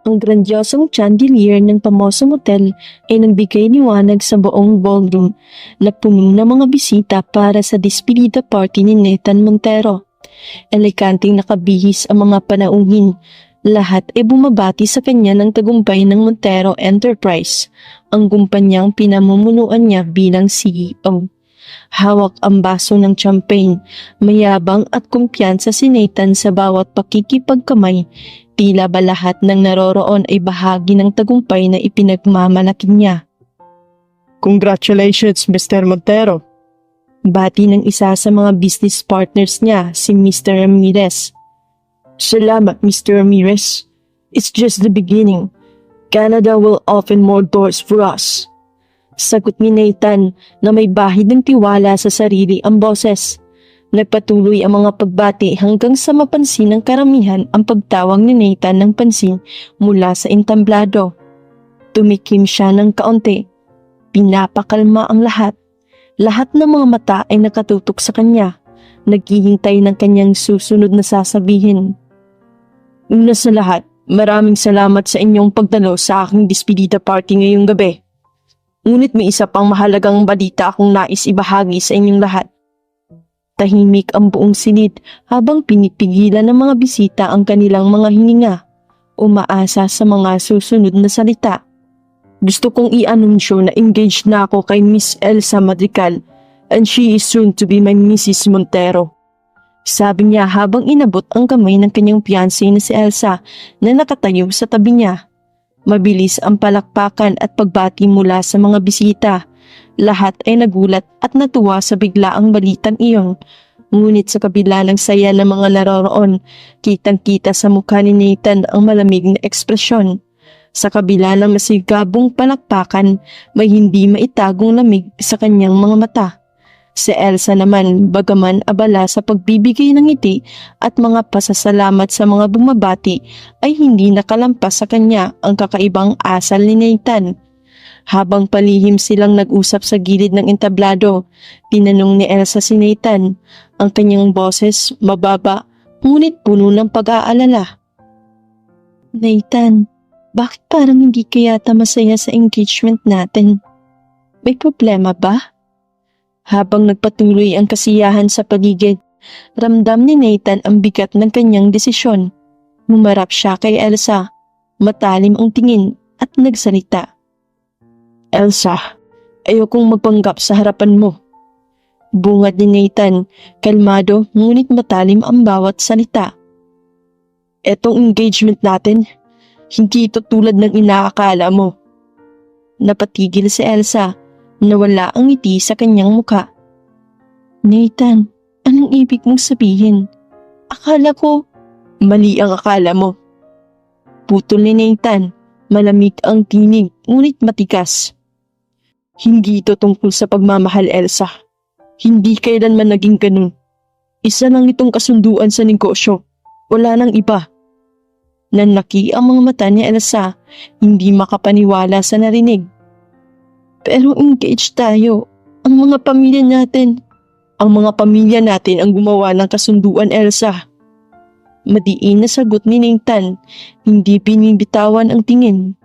Ang grandiosong chandelier ng pamosong hotel ay nagbigay liwanag sa buong ballroom na puno ng mga bisita para sa despedida party ni Nathan Montero. Eleganting nakabihis ang mga panauhin. Lahat ay bumabati sa kanya ng tagumpay ng Montero Enterprise, ang kumpanyang pinamumunuan niya bilang CEO. Hawak ang baso ng champagne, mayabang at kumpiyansa si Nathan sa bawat pakikipagkamay. Tila ba lahat ng naroroon ay bahagi ng tagumpay na ipinagmamalaki niya. Congratulations, Mr. Montero. Bati ng isa sa mga business partners niya, si Mr. Ramirez. Salamat, Mr. Ramirez. It's just the beginning. Canada will open more doors for us. Sagot ni Nathan na may bahid ng tiwala sa sarili ang boses. Nagpatuloy ang mga pagbati hanggang sa mapansin ng karamihan ang pagtawag ni Nathan ng pansin mula sa entablado. Tumikim siya ng kaunti. Pinapakalma ang lahat. Lahat ng mga mata ay nakatutok sa kanya. Naghihintay ng kanyang susunod na sasabihin. Una sa lahat, maraming salamat sa inyong pagdalo sa aking despedida party ngayong gabi. Ngunit may isa pang mahalagang balita akong nais ibahagi sa inyong lahat. Tahimik ang buong silid habang pinipigilan ng mga bisita ang kanilang mga hininga. Umaasa sa mga susunod na salita. Gusto kong i-anunsyo na engaged na ako kay Miss Elsa Madrigal and she is soon to be my Mrs. Montero. Sabi niya habang inabot ang kamay ng kanyang fiancé na si Elsa na nakatayo sa tabi niya. Mabilis ang palakpakan at pagbati mula sa mga bisita. Lahat ay nagulat at natuwa sa biglaang balitang iyon. Ngunit sa kabila ng saya ng mga naroroon, kitang-kita sa mukha ni Nathan ang malamig na ekspresyon. Sa kabila ng masigabong palakpakan, may hindi maitagong lamig sa kanyang mga mata. Si Elsa naman, bagaman abala sa pagbibigay ng ngiti at mga pasasalamat sa mga bumabati, ay hindi nakalampas sa kanya ang kakaibang asal ni Nathan. Habang palihim silang nag-usap sa gilid ng entablado, tinanong ni Elsa si Nathan. Ang kanyang boses mababa, ngunit puno ng pag-aalala. Nathan, bakit parang hindi ka yata masaya sa engagement natin? May problema ba? Habang nagpatuloy ang kasiyahan sa paligid, ramdam ni Nathan ang bigat ng kanyang desisyon. Humarap siya kay Elsa, matalim ang tingin at nagsalita. Elsa, ayokong magpanggap sa harapan mo. Bungad ni Nathan, kalmado ngunit matalim ang bawat salita. Etong engagement natin, hindi ito tulad ng inaakala mo. Napatigil si Elsa, nawala ang ngiti sa kanyang muka. Nathan, anong ibig mong sabihin? Akala ko, mali ang akala mo. Putol ni Nathan, malamig ang tinig ngunit matigas. Hindi ito tungkol sa pagmamahal, Elsa. Hindi kailanman naging ganun. Isa lang itong kasunduan sa negosyo. Wala nang iba. Nanlaki ang mga mata ni Elsa, hindi makapaniwala sa narinig. Pero engaged tayo. Ang mga pamilya natin. Ang mga pamilya natin ang gumawa ng kasunduan, Elsa. Madiin na sagot ni Nathan, hindi binibitawan ang tingin.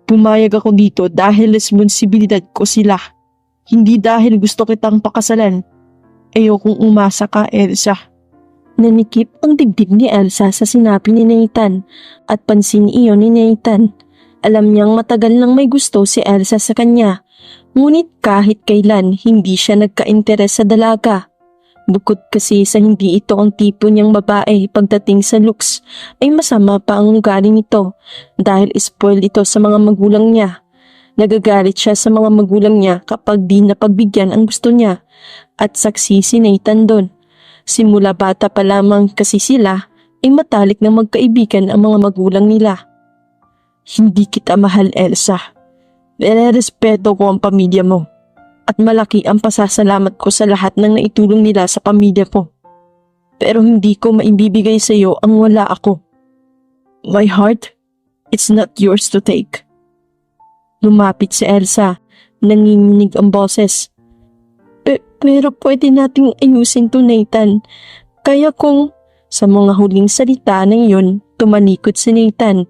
Pumayag ako dito dahil responsibilidad ko sila. Hindi dahil gusto kitang pakasalan. Ayokong umasa ka, Elsa. Nanikip ang dibdib ni Elsa sa sinabi ni Nathan at pansin iyon ni Nathan. Alam niyang matagal nang may gusto si Elsa sa kanya. Ngunit kahit kailan hindi siya nagka-interes sa dalaga. Bukod kasi sa hindi ito ang tipo niyang babae pagdating sa looks, ay masama pa ang ugali nito dahil spoiled ito sa mga magulang niya. Nagagalit siya sa mga magulang niya kapag di napagbigyan ang gusto niya at saksi si Nathan doon. Simula bata pa lamang kasi sila ay matalik na magkaibigan ang mga magulang nila. Hindi kita mahal, Elsa. Respeto ko ang pamilya mo. At malaki ang pasasalamat ko sa lahat ng naitulong nila sa pamilya ko. Pero hindi ko maibibigay sa iyo ang wala ako. My heart, it's not yours to take. Lumapit si Elsa, nanginginig ang boses. Pero pwede nating ayusin to, Nathan. Kaya kung sa mga huling salita na iyon, Tumalikod si Nathan.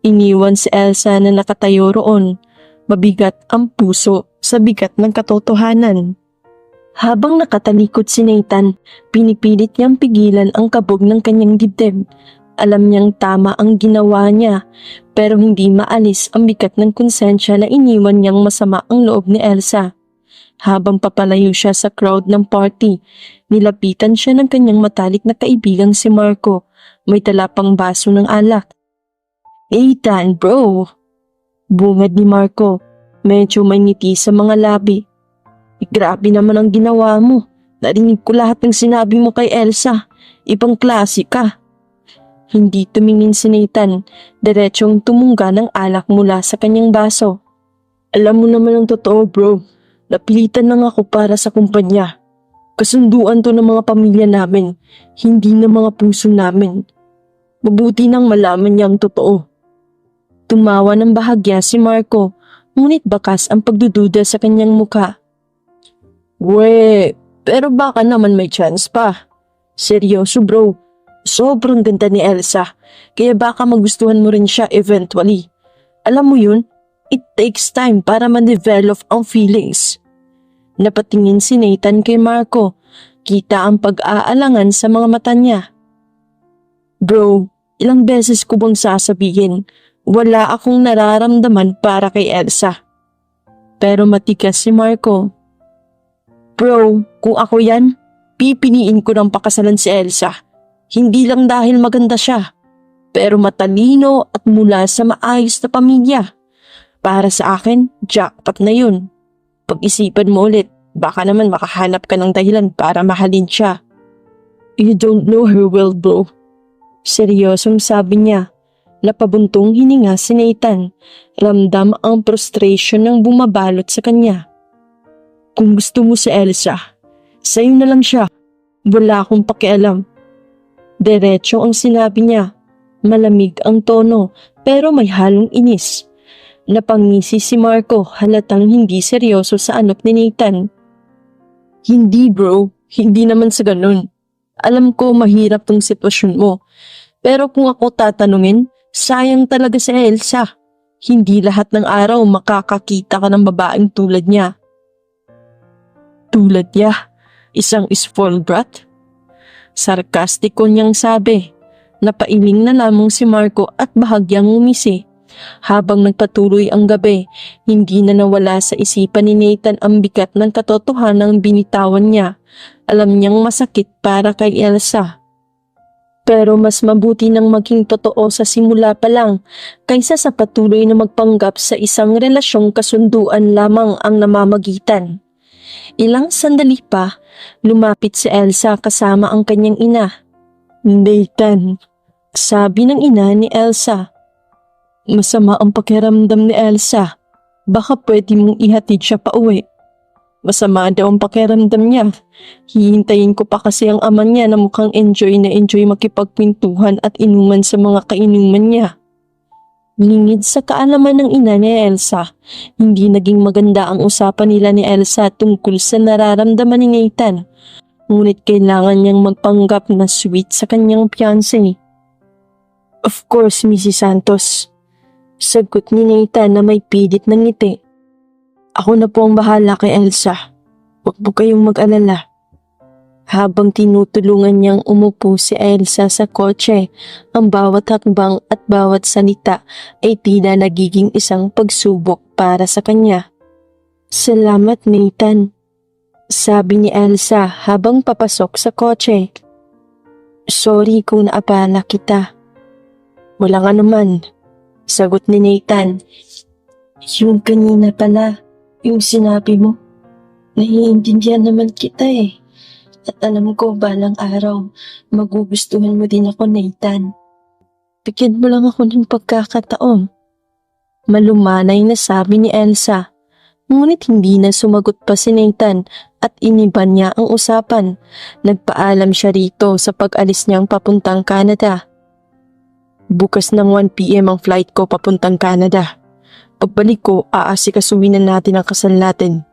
Iniwan si Elsa na nakatayo roon. Mabigat ang puso sa bigat ng katotohanan. Habang nakatalikod si Nathan, pinipilit niyang pigilan ang kabog ng kanyang dibdib. Alam niyang tama ang ginawa niya, pero hindi maalis ang bigat ng konsensya na iniwan niyang masama ang loob ni Elsa. Habang papalayo siya sa crowd ng party, nilapitan siya ng kanyang matalik na kaibigang si Marco. May dala pang baso ng alak. "Ethan, bro!" Bungad ni Marco. Medyo may ngiti sa mga labi. "Grabe naman ang ginawa mo. Narinig ko lahat ng sinabi mo kay Elsa. Ibang klase ka." Hindi tumingin si Nathan. Diretsong tumunga ng alak mula sa kanyang baso. "Alam mo naman ang totoo, bro. Napilitan lang ako para sa kumpanya. Kasunduan to ng mga pamilya namin, hindi ng mga puso namin. Mabuti nang malaman niya ang totoo." Tumawa ng bahagya si Marco, ngunit bakas ang pagdududa sa kanyang muka. Pero baka naman may chance pa. Seryoso, bro. Sobrang ganda ni Elsa, kaya baka magustuhan mo rin siya eventually. Alam mo yun, it takes time para ma-develop ang feelings. Napatingin si Nathan kay Marco. Kita ang pag-aalangan sa mga mata niya. "Bro, ilang beses ko bang sasabihin, wala akong nararamdaman para kay Elsa." Pero matigas si Marco. "Bro, kung ako yan, pipiliin ko ng pakasalan si Elsa. Hindi lang dahil maganda siya, pero matalino at mula sa maayos na pamilya. Para sa akin, jackpot na yun. Pag-isipan mo ulit, baka naman makahanap ka ng dahilan para mahalin siya." "You don't know her well, bro." Seryosong sabi niya. Napabuntong hininga si Nathan. Ramdam ang frustration ng bumabalot sa kanya. "Kung gusto mo si Elsa, sa'yo na lang siya. Wala akong pakialam." Diretso ang sinabi niya. Malamig ang tono, pero may halong inis. Napangisi si Marco, halatang hindi seryoso sa anok ni Nathan. "Hindi, bro. Hindi naman sa ganun. Alam ko mahirap tong sitwasyon mo. Pero kung ako tatanungin, sayang talaga si Elsa. Hindi lahat ng araw makakakita ka ng babaeng tulad niya." "Tulad niya? Isang spoiled brat?" Sarkastiko niyang sabi. Napailing na lamang si Marco at bahagyang umisi. Habang nagpatuloy ang gabi, hindi na nawala sa isipan ni Nathan ang bigat ng katotohanang binitawan niya. Alam niyang masakit para kay Elsa. Pero mas mabuti nang maging totoo sa simula pa lang kaysa sa patuloy na magpanggap sa isang relasyong kasunduan lamang ang namamagitan. Ilang sandali pa, lumapit si Elsa kasama ang kanyang ina. "Nathan," sabi ng ina ni Elsa. "Masama ang pakiramdam ni Elsa. Baka pwede mong ihatid siya pa uwi." "Masama daw ang pakiramdam niya. Hihintayin ko pa kasi ang ama niya na mukhang enjoy na enjoy makipagpintuhan at inuman sa mga kainuman niya." Lingid sa kaalaman ng ina ni Elsa, hindi naging maganda ang usapan nila ni Elsa tungkol sa nararamdaman ni Nathan. Ngunit kailangan niyang magpanggap na sweet sa kanyang fiancé. "Of course, Mrs. Santos." Sagot ni Nathan na may pilit ng ngiti. "Ako na po ang bahala kay Elsa. Huwag po kayong mag-alala." Habang tinutulungan niyang umupo si Elsa sa kotse, ang bawat hakbang at bawat salita ay tila nagiging isang pagsubok para sa kanya. "Salamat, Nathan," sabi ni Elsa habang papasok sa kotse. "Sorry kung naabala kita." "Walang anuman," sagot ni Nathan. "Yung kanina pala, yung sinabi mo, naiintindihan naman kita eh. At alam ko balang araw, magugustuhan mo din ako, Nathan. Bigyan mo lang ako ng pagkakataon." Malumanay na sabi ni Elsa. Ngunit hindi na sumagot pa si Nathan at iniban niya ang usapan. Nagpaalam siya rito sa pag-alis niyang papuntang Canada. "Bukas ng 1 PM ang flight ko papuntang Canada. Pagbalik ko, aasikasuhin na natin ang kasal natin.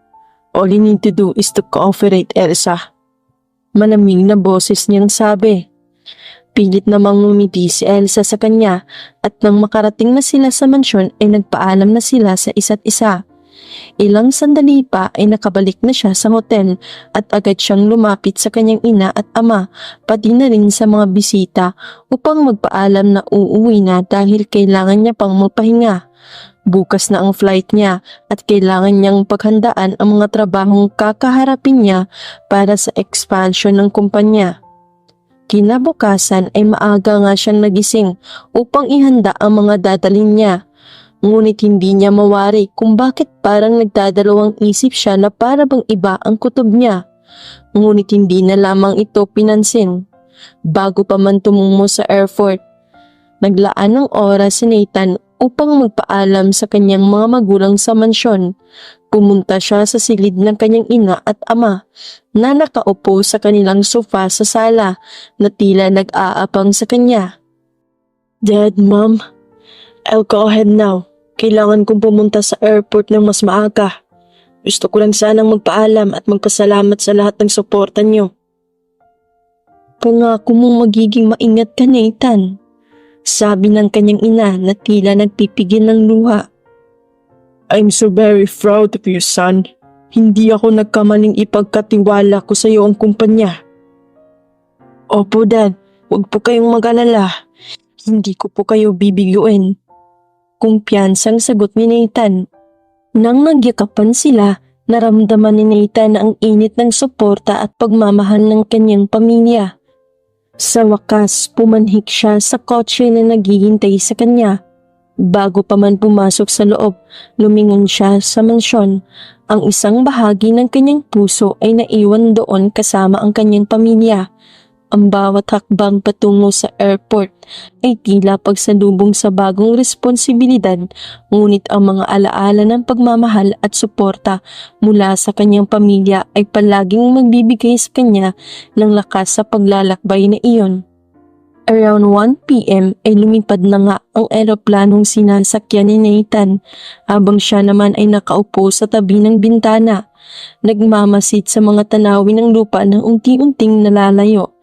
All you need to do is to cooperate, Elsa." Malamig na boses niyang sabi. Pilit namang ngumiti si Elsa sa kanya at nang makarating na sila sa mansyon ay nagpaalam na sila sa isa't isa. Ilang sandali pa ay nakabalik na siya sa hotel at agad siyang lumapit sa kanyang ina at ama pati na rin sa mga bisita upang magpaalam na uuwi na dahil kailangan niya pang magpahinga. Bukas na ang flight niya at kailangan niyang paghandaan ang mga trabahong kakaharapin niya para sa expansion ng kumpanya. Kinabukasan ay maaga nga siyang nagising upang ihanda ang mga dadalhin niya. Ngunit hindi niya mawari kung bakit parang nagdadalawang isip siya na para bang iba ang kutob niya. Ngunit hindi na lamang ito pinansin. Bago pa man tumungo sa airport, naglaan ng oras si Nathan upang magpaalam sa kanyang mga magulang sa mansyon. Pumunta siya sa silid ng kanyang ina at ama na nakaupo sa kanilang sofa sa sala na tila nag-aabang sa kanya. Dad, Mom, I'll go ahead now. Kailangan kong pumunta sa airport ng mas maaga. Gusto ko lang sanang magpaalam at magpasalamat sa lahat ng suporta niyo. Pangako mong magiging maingat ka, Nathan. Sabi ng kanyang ina na tila nagpipigil ng luha. I'm so very proud of you, son. Hindi ako nagkamaling ipagkatiwala ko sa iyo ang kumpanya. Opo, Dad. Huwag po kayong mag-alala. Hindi ko po kayo bibiguin. Kumpiyansang sagot ni Nathan. Nang nagyakapan sila, naramdaman ni Nathan ang init ng suporta at pagmamahal ng kanyang pamilya. Sa wakas, pumanhik siya sa kotse na naghihintay sa kanya. Bago pa man pumasok sa loob, lumingon siya sa mansyon. Ang isang bahagi ng kanyang puso ay naiwan doon kasama ang kanyang pamilya. Ang bawat hakbang patungo sa airport ay tila pagsalubong sa bagong responsibilidad, ngunit ang mga alaala ng pagmamahal at suporta mula sa kanyang pamilya ay palaging magbibigay sa kanya ng lakas sa paglalakbay na iyon. Around 1 p.m. ay lumipad na nga ang eroplanong sinasakyan ni Nathan habang siya naman ay nakaupo sa tabi ng bintana. Nagmamasid sa mga tanawin ng lupa na unti-unting nalalayo.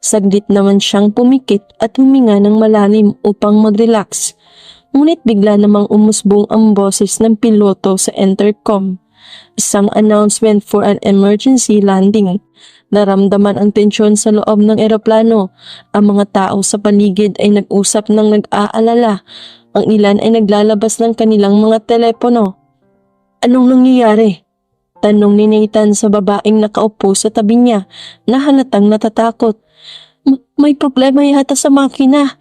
Saglit naman siyang pumikit at huminga ng malalim upang mag-relax. Ngunit bigla namang umusbong ang boses ng piloto sa intercom. Isang announcement for an emergency landing. Naramdaman ang tensyon sa loob ng eroplano. Ang mga tao sa paligid ay nag-usap ng nag-aalala. Ang ilan ay naglalabas ng kanilang mga telepono. Anong nangyayari? Tanong ni Nathan sa babaeng nakaupo sa tabi niya na halatang natatakot. May problema yata sa makina.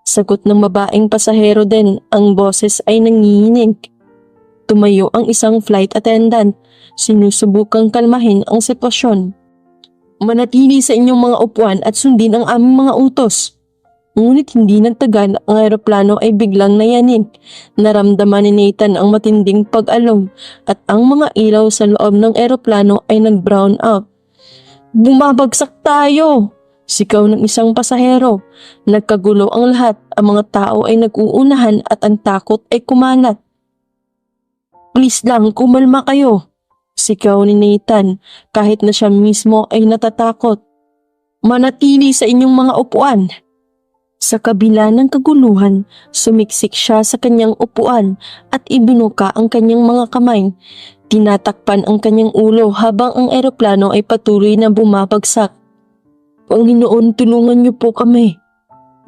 Sagot ng babaeng pasahero din, ang boses ay nanginginig. Tumayo ang isang flight attendant. Sinusubukang kalmahin ang sitwasyon. Manatili sa inyong mga upuan at sundin ang aming mga utos. Ngunit hindi nagtagal, ang aeroplano ay biglang nayanig. Naramdaman ni Nathan ang matinding pag-along at ang mga ilaw sa loob ng aeroplano ay nag-brown out. Bumabagsak tayo! Sigaw ng isang pasahero. Nagkagulo ang lahat, ang mga tao ay nag-uunahan at ang takot ay kumalat. Please lang, kumalma kayo! Sigaw ni Nathan kahit na siya mismo ay natatakot. Manatili sa inyong mga upuan! Sa kabila ng kaguluhan, sumiksik siya sa kanyang upuan at ibinuka ang kanyang mga kamay. Tinatakpan ang kanyang ulo habang ang eroplano ay patuloy na bumabagsak. Panginoon, tulungan niyo po kami.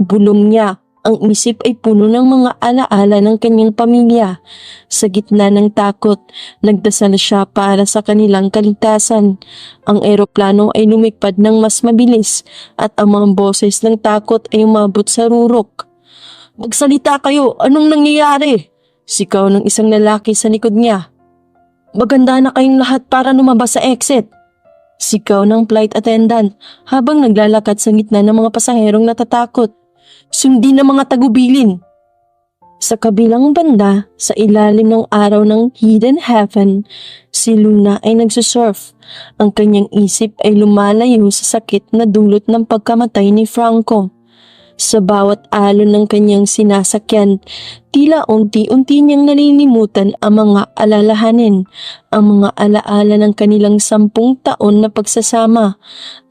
Bulong niya. Ang isip ay puno ng mga alaala ng kanyang pamilya. Sa gitna ng takot, nagdasal siya para sa kanilang kaligtasan. Ang eroplano ay lumipad ng mas mabilis at ang mga boses ng takot ay umabot sa rurok. Magsalita kayo! Anong nangyayari? Sigaw ng isang lalaki sa likod niya. Maganda na kayong lahat para lumabas sa exit. Sigaw ng flight attendant habang naglalakad sa gitna ng mga pasaherong natatakot. Sundin ng mga tagubilin. Sa kabilang banda, sa ilalim ng araw ng hidden heaven, si Luna ay nagsusurf. Ang kanyang isip ay lumalayo sa sakit na dulot ng pagkamatay ni Franco. Sa bawat alon ng kanyang sinasakyan, tila unti-unti niyang nalilimutan ang mga alalahanin, ang mga alaala ng kanilang 10 taon na pagsasama,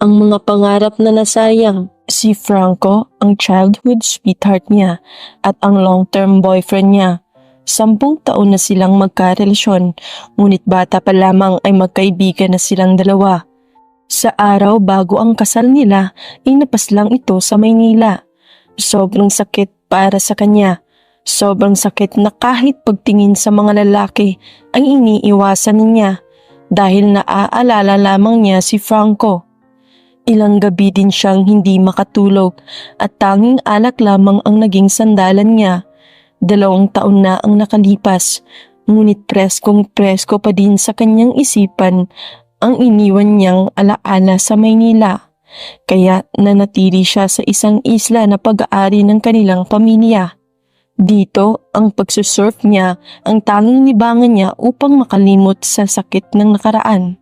ang mga pangarap na nasayang. Si Franco ang childhood sweetheart niya at ang long-term boyfriend niya. 10 taon na silang magkarelasyon, ngunit bata pa lamang ay magkaibigan na silang dalawa. Sa araw bago ang kasal nila ay napaslang ito sa Maynila. Sobrang sakit para sa kanya. Sobrang sakit na kahit pagtingin sa mga lalaki ay iniiwasan niya dahil naaalala lamang niya si Franco. Ilang gabi din siyang hindi makatulog at tanging alak lamang ang naging sandalan niya. 2 taon na ang nakalipas, ngunit preskong-presko pa din sa kanyang isipan ang iniwan niyang alaala sa Maynila. Kaya nanatili siya sa isang isla na pag-aari ng kanilang pamilya. Dito, ang pagsusurf niya ang tanging libangan niya upang makalimot sa sakit ng nakaraan.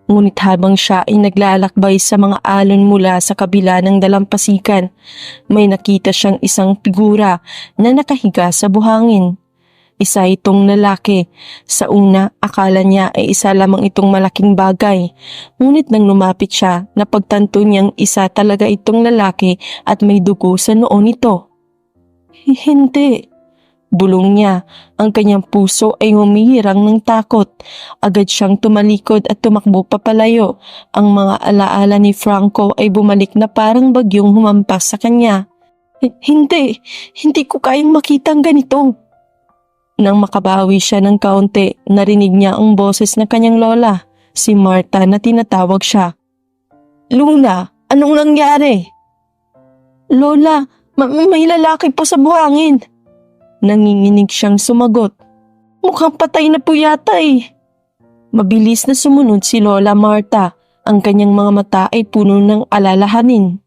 Ngunit habang siya ay naglalakbay sa mga alon mula sa kabila ng dalampasigan, may nakita siyang isang figura na nakahiga sa buhangin. Isa itong lalaki. Sa una, akala niya ay isa lamang itong malaking bagay. Ngunit nang lumapit siya, napagtanto niyang isa talaga itong lalaki at may dugo sa noo nito. Hindi. Bulong niya, ang kanyang puso ay humihirang ng takot. Agad siyang tumalikod at tumakbo papalayo. Ang mga alaala ni Franco ay bumalik na parang bagyong humampas sa kanya. Hindi ko kayang makita ang ganito. Nang makabawi siya ng kaunti, narinig niya ang boses ng kanyang lola, si Marta na tinatawag siya. Luna, anong nangyari? Lola, may lalaki po sa buhangin. Nanginginig siyang sumagot. Mukhang patay na po yata eh. Mabilis na sumunod si Lola Marta. Ang kanyang mga mata ay puno ng alalahanin.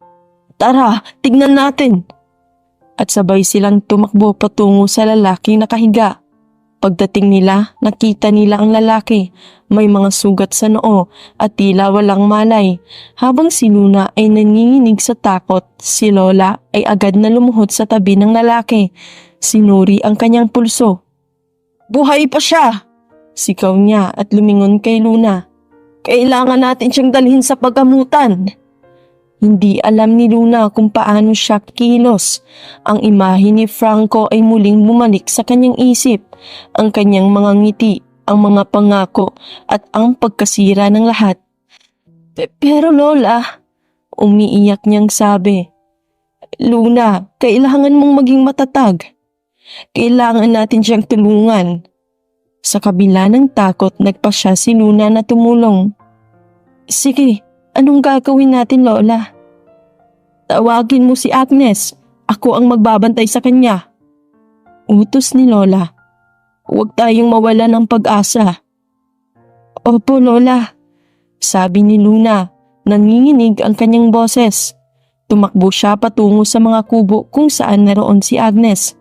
Tara, tignan natin. At sabay silang tumakbo patungo sa lalaking nakahiga. Pagdating nila, nakita nila ang lalaki. May mga sugat sa noo at tila walang malay. Habang si Luna ay nanginginig sa takot, si Lola ay agad na lumuhod sa tabi ng lalaki. Sinuri ang kanyang pulso. Buhay pa siya! Sigaw niya at lumingon kay Luna. Kailangan natin siyang dalhin sa paggamutan. Hindi alam ni Luna kung paano siya kilos. Ang imahe ni Franco ay muling bumalik sa kanyang isip. Ang kanyang mga ngiti, ang mga pangako at ang pagkasira ng lahat. Pero Lola, umiiyak niyang sabi. Luna, kailangan mong maging matatag. Kailangan natin siyang tulungan. Sa kabila ng takot, nagpasya si Luna na tumulong. Sige, anong gagawin natin, Lola? Tawagin mo si Agnes. Ako ang magbabantay sa kanya. Utos ni Lola. Huwag tayong mawala ng pag-asa. Opo, Lola. Sabi ni Luna. Nanginginig ang kanyang boses. Tumakbo siya patungo sa mga kubo kung saan naroon si Agnes.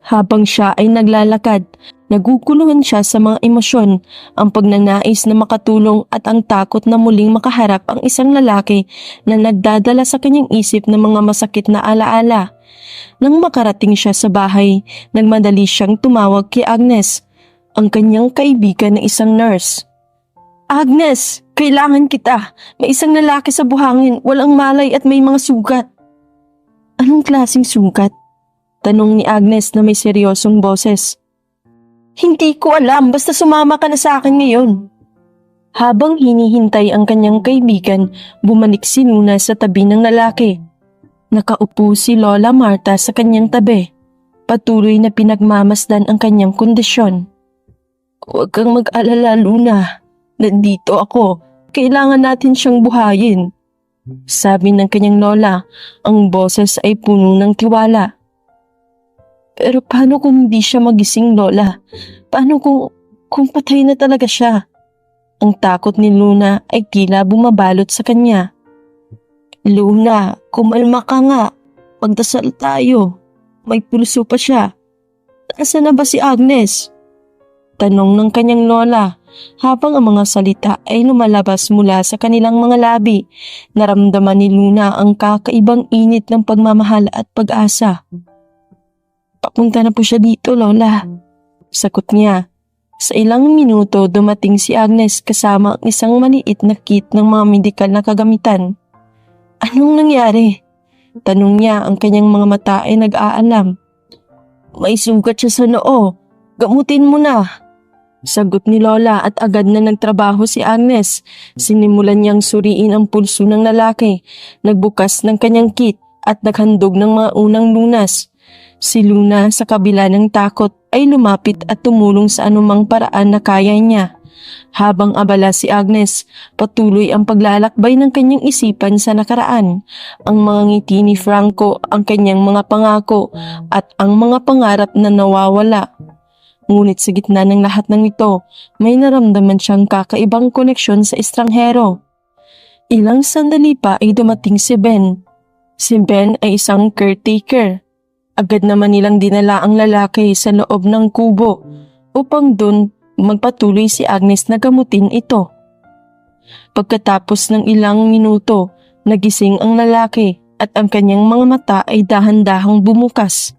Habang siya ay naglalakad, naguguluhan siya sa mga emosyon, ang pagnanais na makatulong at ang takot na muling makaharap ang isang lalaki na nagdadala sa kanyang isip ng mga masakit na alaala. Nang makarating siya sa bahay, nagmadali siyang tumawag kay Agnes, ang kanyang kaibigan na isang nurse. Agnes, kailangan kita. May isang lalaki sa buhangin, walang malay at may mga sugat. Anong klaseng sugat? Tanong ni Agnes na may seryosong boses. Hindi ko alam, basta sumama ka na sa akin ngayon. Habang hinihintay ang kanyang kaibigan, bumalik si Luna sa tabi ng lalaki. Nakaupo si Lola Marta sa kanyang tabi. Patuloy na pinagmamasdan ang kanyang kondisyon. Huwag kang mag-alala, Luna. Nandito ako. Kailangan natin siyang buhayin. Sabi ng kanyang lola, ang boses ay puno ng tiwala. Pero paano kung hindi siya magising, Lola? Paano kung patay na talaga siya? Ang takot ni Luna ay tila bumabalot sa kanya. Luna, kumalma ka nga. Magdasal tayo. May pulso pa siya. Nasaan na ba si Agnes? Tanong ng kanyang lola habang ang mga salita ay lumalabas mula sa kanilang mga labi. Naramdaman ni Luna ang kakaibang init ng pagmamahal at pag-asa. Papunta na po siya dito, Lola. Sagot niya. Sa ilang minuto dumating si Agnes kasama ang isang maliit na kit ng mga medikal na kagamitan. Anong nangyari? Tanong niya, ang kanyang mga mata ay nag-aalam. May sugat siya sa noo. Gamutin mo na. Sagot ni Lola at agad na nagtrabaho si Agnes. Sinimulan niyang suriin ang pulso ng lalaki. Nagbukas ng kanyang kit at naghandog ng mga unang lunas. Si Luna sa kabila ng takot ay lumapit at tumulong sa anumang paraan na kaya niya. Habang abala si Agnes, patuloy ang paglalakbay ng kanyang isipan sa nakaraan. Ang mga ngiti ni Franco, ang kanyang mga pangako at ang mga pangarap na nawawala. Ngunit sa gitna ng lahat ng ito, may naramdaman siyang kakaibang koneksyon sa estranghero. Ilang sandali pa ay dumating si Ben. Si Ben ay isang caretaker. Agad naman nilang dinala ang lalaki sa loob ng kubo upang doon magpatuloy si Agnes na gamutin ito. Pagkatapos ng ilang minuto, nagising ang lalaki at ang kanyang mga mata ay dahan-dahang bumukas.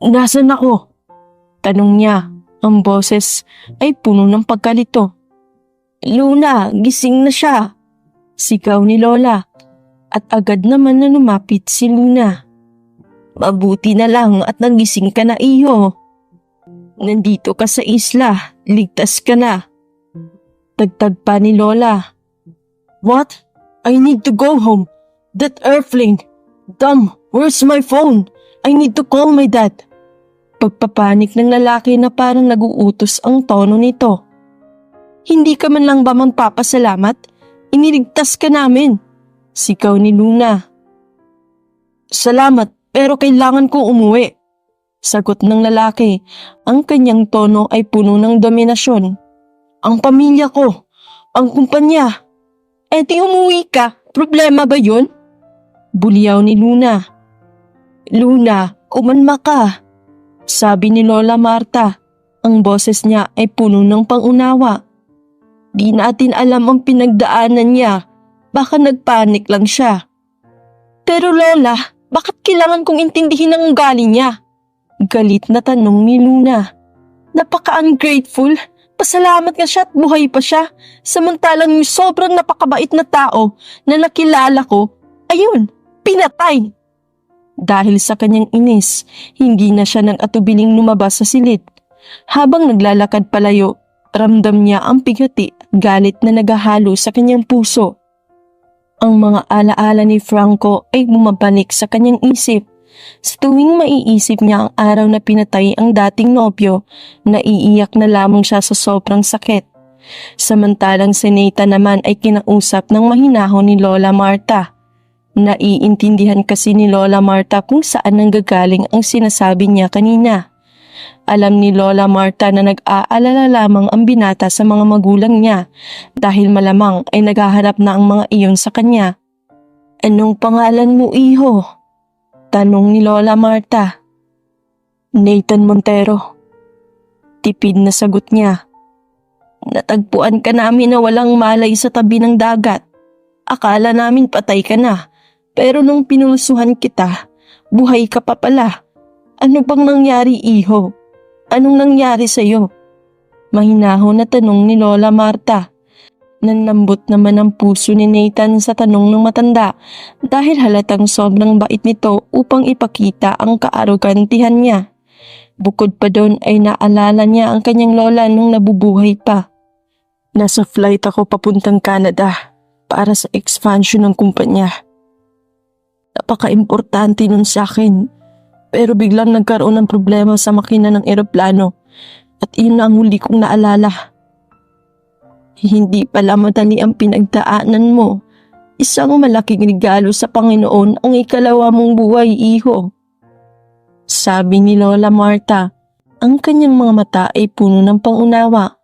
Nasaan ako? Tanong niya. Ang boses ay puno ng pagkalito. Luna, gising na siya! Sigaw ni Lola at agad naman na lumapit si Luna. Mabuti na lang at nagising ka na, iho. Nandito ka sa isla, ligtas ka na. Dagdag pa ni Lola. What? I need to go home. That airplane. Damn, where's my phone? I need to call my dad. Pagpapanik ng lalaki na parang naguutos ang tono nito. Hindi ka man lang ba magpapasalamat? Iniligtas ka namin. Sigaw ni Luna. Salamat, pero kailangan kong umuwi. Sagot ng lalaki. Ang kanyang tono ay puno ng dominasyon. Ang pamilya ko, ang kumpanya. Di umuwi ka, problema ba yun? Buliyaw ni Luna. Luna, umanma ka. Sabi ni Lola Marta. Ang boses niya ay puno ng pangunawa. Di natin alam ang pinagdaanan niya. Baka nagpanik lang siya. Pero Lola, bakit kailangan kong intindihin ang ugali niya? Galit na tanong ni Luna. Napaka-ungrateful. Pasalamat nga siya at buhay pa siya. Samantalang yung sobrang napakabait na tao na nakilala ko, ayun, pinatay. Dahil sa kanyang inis, hindi na siya nag-atubiling lumabas sa silid. Habang naglalakad palayo, ramdam niya ang pigati at galit na naghahalo sa kanyang puso. Ang mga alaala ni Franco ay bumabalik sa kanyang isip. Sa tuwing maiisip niya ang araw na pinatay ang dating nobyo, naiiyak na lamang siya sa sobrang sakit. Samantalang si Nathan naman ay kinausap ng mahinahon ni Lola Marta. Naiintindihan kasi ni Lola Marta kung saan nanggagaling ang sinasabi niya kanina. Alam ni Lola Marta na nag-aalala lamang ang binata sa mga magulang niya dahil malamang ay naghahanap na ang mga iyon sa kanya. Anong pangalan mo, iho? Tanong ni Lola Marta. Nathan Montero. Tipid na sagot niya. Natagpuan ka namin na walang malay sa tabi ng dagat. Akala namin patay ka na. Pero nung pinulsuhan kita, buhay ka pa pala. Ano bang nangyari, iho? Anong nangyari sa'yo? Mahinahon na tanong ni Lola Marta. Nanlambot naman ang puso ni Nathan sa tanong ng matanda dahil halatang sobrang bait nito upang ipakita ang kaarogantihan niya. Bukod pa doon ay naalala niya ang kanyang lola nung nabubuhay pa. Nasa flight ako papuntang Canada para sa expansion ng kumpanya. Napaka-importante nun sa akin pero biglang nagkaroon ng problema sa makina ng eroplano at iyon na ang huli kong naalala. Hindi pala madali ang pinagdaanan mo. Isang malaking regalo sa Panginoon ang ikalawa mong buhay, iho. Sabi ni Lola Marta, ang kanyang mga mata ay puno ng pangunawa.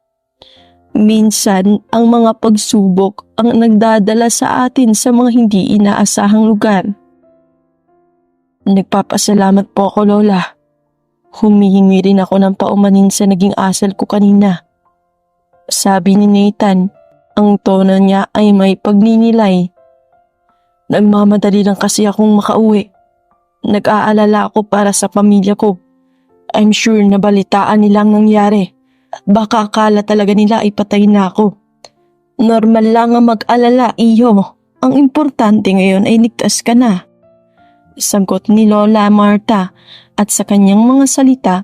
Minsan, ang mga pagsubok ang nagdadala sa atin sa mga hindi inaasahang lugar. Nagpapasalamat po ako, Lola. Humihingi rin ako ng paumanin sa naging asal ko kanina. Sabi ni Nathan, ang tono niya ay may pagninilay. Nagmamadali lang kasi akong makauwi. Nag-aalala ako para sa pamilya ko. I'm sure na balitaan nilang nangyari at baka akala talaga nila ay patay na ako. Normal lang ang mag-alala, iyo. Ang importante ngayon ay ligtas ka na. Sagot ni Lola Marta at sa kanyang mga salita,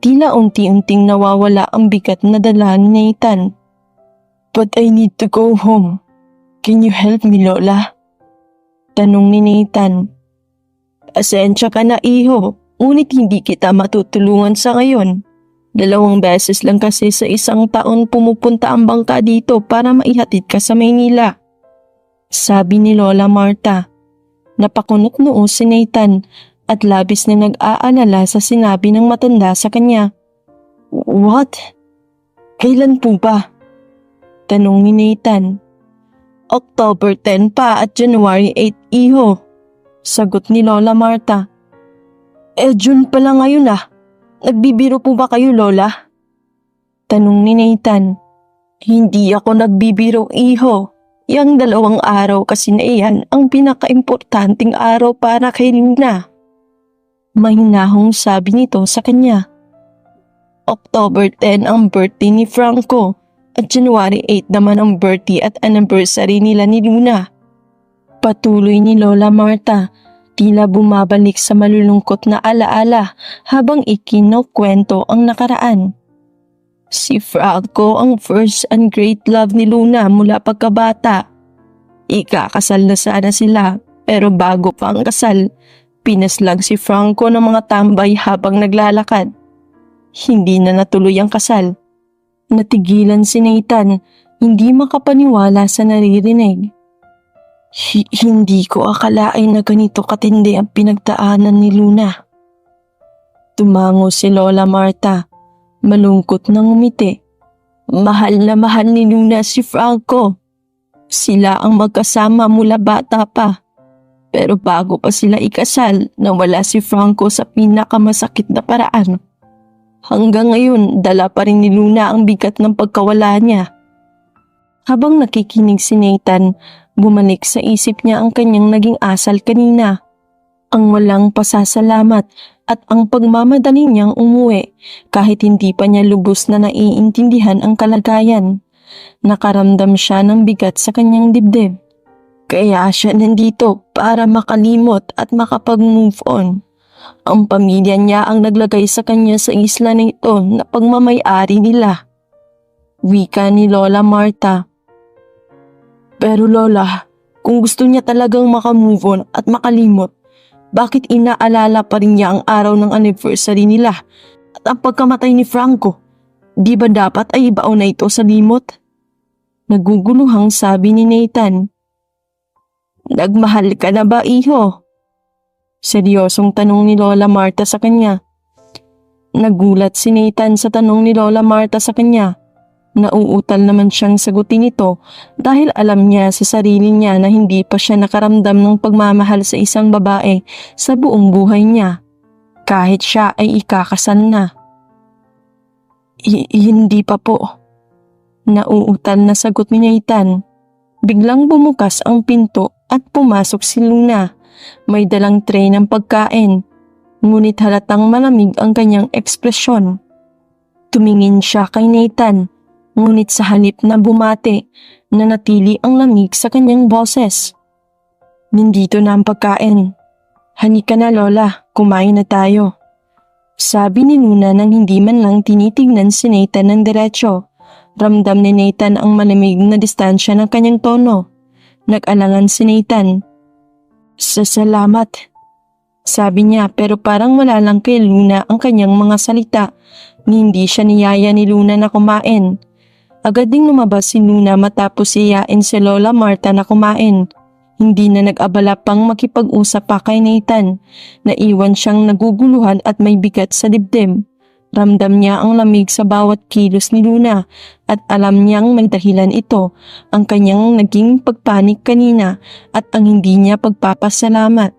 tila unti-unting nawawala ang bigat na dala ni Nathan. But I need to go home. Can you help me, Lola? Tanong ni Nathan. Pasensya ka na, iho, ngunit hindi kita matutulungan sa ngayon. 2 beses lang kasi sa isang taon pumupunta ang bangka dito para maihatid ka sa Maynila. Sabi ni Lola Marta. Napakunot noo si Nathan at labis na nag-aalala sa sinabi ng matanda sa kanya. What? Kailan po ba? Tanong ni Nathan. October 10 pa at January 8, iho. Sagot ni Lola Marta. June pa lang ngayon ah. Nagbibiro po ba kayo, Lola? Tanong ni Nathan. Hindi ako nagbibiro, iho. Yang 2 araw kasi na iyan ang pinaka-importanting araw para kay Luna. Mahinahong sabi nito sa kanya. October 10 ang birthday ni Franco at January 8 naman ang birthday at anniversary nila ni Luna. Patuloy ni Lola Marta, tila bumabalik sa malulungkot na alaala habang ikinukwento ang nakaraan. Si Franco ang first and great love ni Luna mula pagkabata. Ikakasal na sana sila pero bago pa ang kasal, pinaslang si Franco ng mga tambay habang naglalakad. Hindi na natuloy ang kasal. Natigilan si Nathan, hindi makapaniwala sa naririnig. Hindi ko akalain na ganito katindi ang pinagdaanan ni Luna. Tumango si Lola Marta. Malungkot na ngumiti. Mahal na mahal ni Luna si Franco. Sila ang magkasama mula bata pa. Pero bago pa sila ikasal, nawala si Franco sa pinakamasakit na paraan. Hanggang ngayon, dala pa rin ni Luna ang bigat ng pagkawala niya. Habang nakikinig si Nathan, bumalik sa isip niya ang kanyang naging asal kanina. Ang walang pasasalamat at ang pagmamadali niyang umuwi kahit hindi pa niya lubos na naiintindihan ang kalagayan. Nakaramdam siya ng bigat sa kanyang dibdib. Kaya siya nandito para makalimot at makapag-move on. Ang pamilya niya ang naglagay sa kanya sa isla na ito na pagmamay-ari nila. Wika ni Lola Marta. Pero Lola, kung gusto niya talagang makamove on at makalimot, bakit inaalala pa rin niya ang araw ng anniversary nila at ang pagkamatay ni Franco? Di ba dapat ay ibaon na ito sa limot? Naguguluhang sabi ni Nathan. Nagmahal ka na ba, iho? Seryosong tanong ni Lola Marta sa kanya. Nagulat si Nathan sa tanong ni Lola Marta sa kanya. Nauutal naman siyang sagutin ito dahil alam niya sa sarili niya na hindi pa siya nakaramdam ng pagmamahal sa isang babae sa buong buhay niya. Kahit siya ay ikakasal na. Hindi pa po. Nauutal na sagot ni Nathan. Biglang bumukas ang pinto at pumasok si Luna. May dalang tray ng pagkain. Ngunit halatang malamig ang kanyang ekspresyon. Tumingin siya kay Nathan. Ngunit sa halip na bumati, nanatili ang lamig sa kanyang boses. Nandito na ang pagkain. Halika na Lola, kumain na tayo. Sabi ni Luna nang hindi man lang tinitignan si Nathan ng diretso. Ramdam ni Nathan ang malamig na distansya ng kanyang tono. Nag-alangan si Nathan. Salamat. Sabi niya pero parang wala lang kay Luna ang kanyang mga salita. Hindi siya niyaya ni Luna na kumain. Agad ding lumabas si Luna matapos siyain si Lola Marta na kumain. Hindi na nag-abala pang makipag-usap pa kay Nathan. Naiwan siyang naguguluhan at may bigat sa dibdib. Ramdam niya ang lamig sa bawat kilos ni Luna at alam niyang may dahilan ito, ang kanyang naging pagpanik kanina at ang hindi niya pagpapasalamat.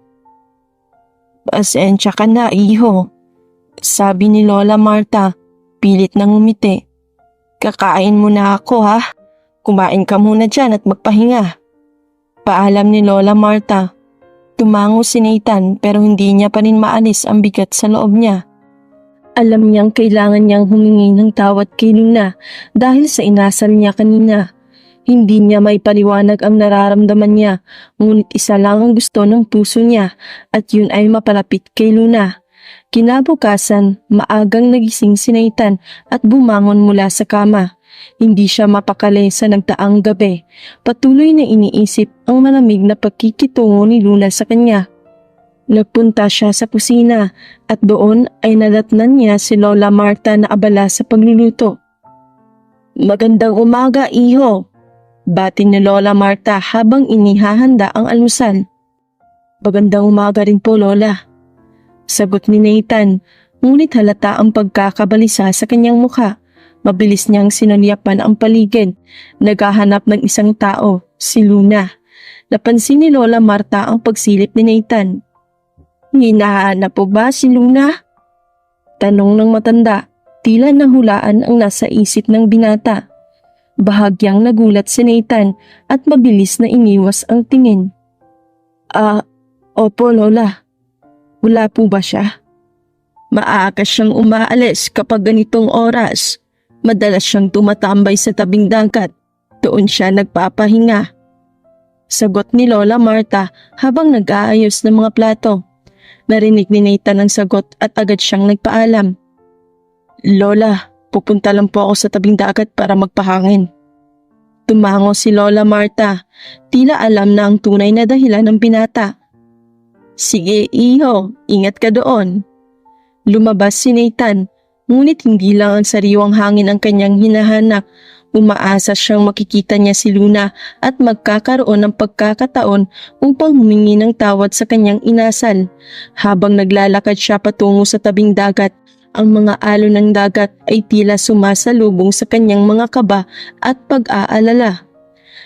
Pasensya ka na, iho. Sabi ni Lola Marta, pilit nang umiti. Kakain muna ako ha. Kumain ka muna dyan at magpahinga. Paalam ni Lola Marta. Tumango si Nathan pero hindi niya pa rin maalis ang bigat sa loob niya. Alam niyang kailangan niyang humingi ng tawad kay Luna dahil sa inasal niya kanina. Hindi niya may paliwanag ang nararamdaman niya, ngunit isa lang ang gusto ng puso niya at yun ay mapalapit kay Luna. Kinabukasan, maagang nagising si Nathan at bumangon mula sa kama. Hindi siya mapakali sa nagdaang gabi. Patuloy na iniisip ang malamig na pagkikitungo ni Luna sa kanya. Nagpunta siya sa kusina at doon ay nadatnan niya si Lola Marta na abala sa pagluluto. "Magandang umaga, iho," bati ni Lola Marta habang inihahanda ang almusal. "Magandang umaga rin po, Lola," sagot ni Nathan, ngunit halata ang pagkakabalisa sa kanyang mukha. Mabilis niyang sinunyapan ang paligid. Naghahanap ng isang tao, si Luna. Napansin ni Lola Marta ang pagsilip ni Nathan. "Hinahanap po ba si Luna?" Tanong ng matanda, tila nahulaan ang nasa isip ng binata. Bahagyang nagulat si Nathan at mabilis na iniwas ang tingin. Opo, Lola. Wala po ba siya?" "Maaga siyang umaalis kapag ganitong oras. Madalas siyang tumatambay sa tabing dagat. Doon siya nagpapahinga," sagot ni Lola Marta habang nag-aayos ng mga plato. Narinig ni Nathan ang sagot at agad siyang nagpaalam. "Lola, pupunta lang po ako sa tabing dagat para magpahangin." Tumango si Lola Marta. Tila alam na ang tunay na dahilan ng binata. "Sige, iho, ingat ka doon." Lumabas si Nathan, ngunit hindi lang ang sariwang hangin ang kanyang hinahanap. Umaasa siyang makikita niya si Luna at magkakaroon ng pagkakataon upang humingi ng tawad sa kanyang inasal. Habang naglalakad siya patungo sa tabing dagat, ang mga alon ng dagat ay tila sumasalubong sa kanyang mga kaba at pag-aalala.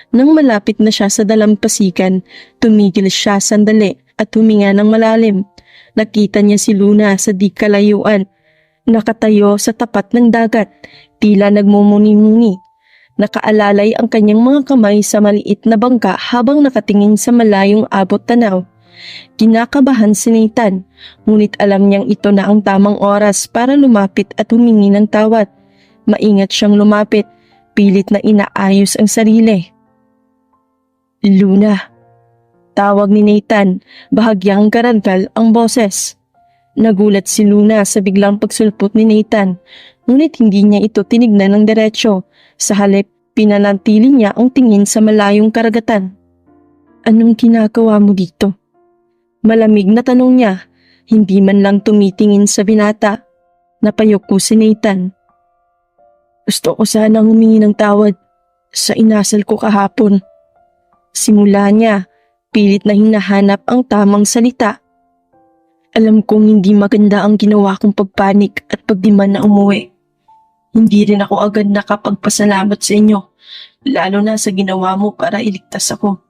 Nang malapit na siya sa dalampasigan, tumigil siya sandali at huminga ng malalim. Nakita niya si Luna sa di kalayuan, nakatayo sa tapat ng dagat, tila nagmumuni-muni. Nakaalalay ang kanyang mga kamay sa maliit na bangka habang nakatingin sa malayong abot tanaw. Kinakabahan si Nathan, ngunit alam niyang ito na ang tamang oras para lumapit at humingi ng tawad. Maingat siyang lumapit, pilit na inaayos ang sarili. "Luna," tawag ni Nathan, bahagyang garangal ang boses. Nagulat si Luna sa biglang pagsulpot ni Nathan, ngunit hindi niya ito tinignan ng diretsyo. Sa halip, pinanatili niya ang tingin sa malayong karagatan. "Anong ginagawa mo dito?" Malamig na tanong niya, hindi man lang tumitingin sa binata. Napayuko si Nathan. "Gusto ko sanang humingi ng tawad sa inasal ko kahapon." Simula niya, pilit na hinahanap ang tamang salita. "Alam kong hindi maganda ang ginawa kong pagpanik at pagdiman na umuwi. Hindi rin ako agad nakapagpasalamat sa inyo, lalo na sa ginawa mo para iligtas ako."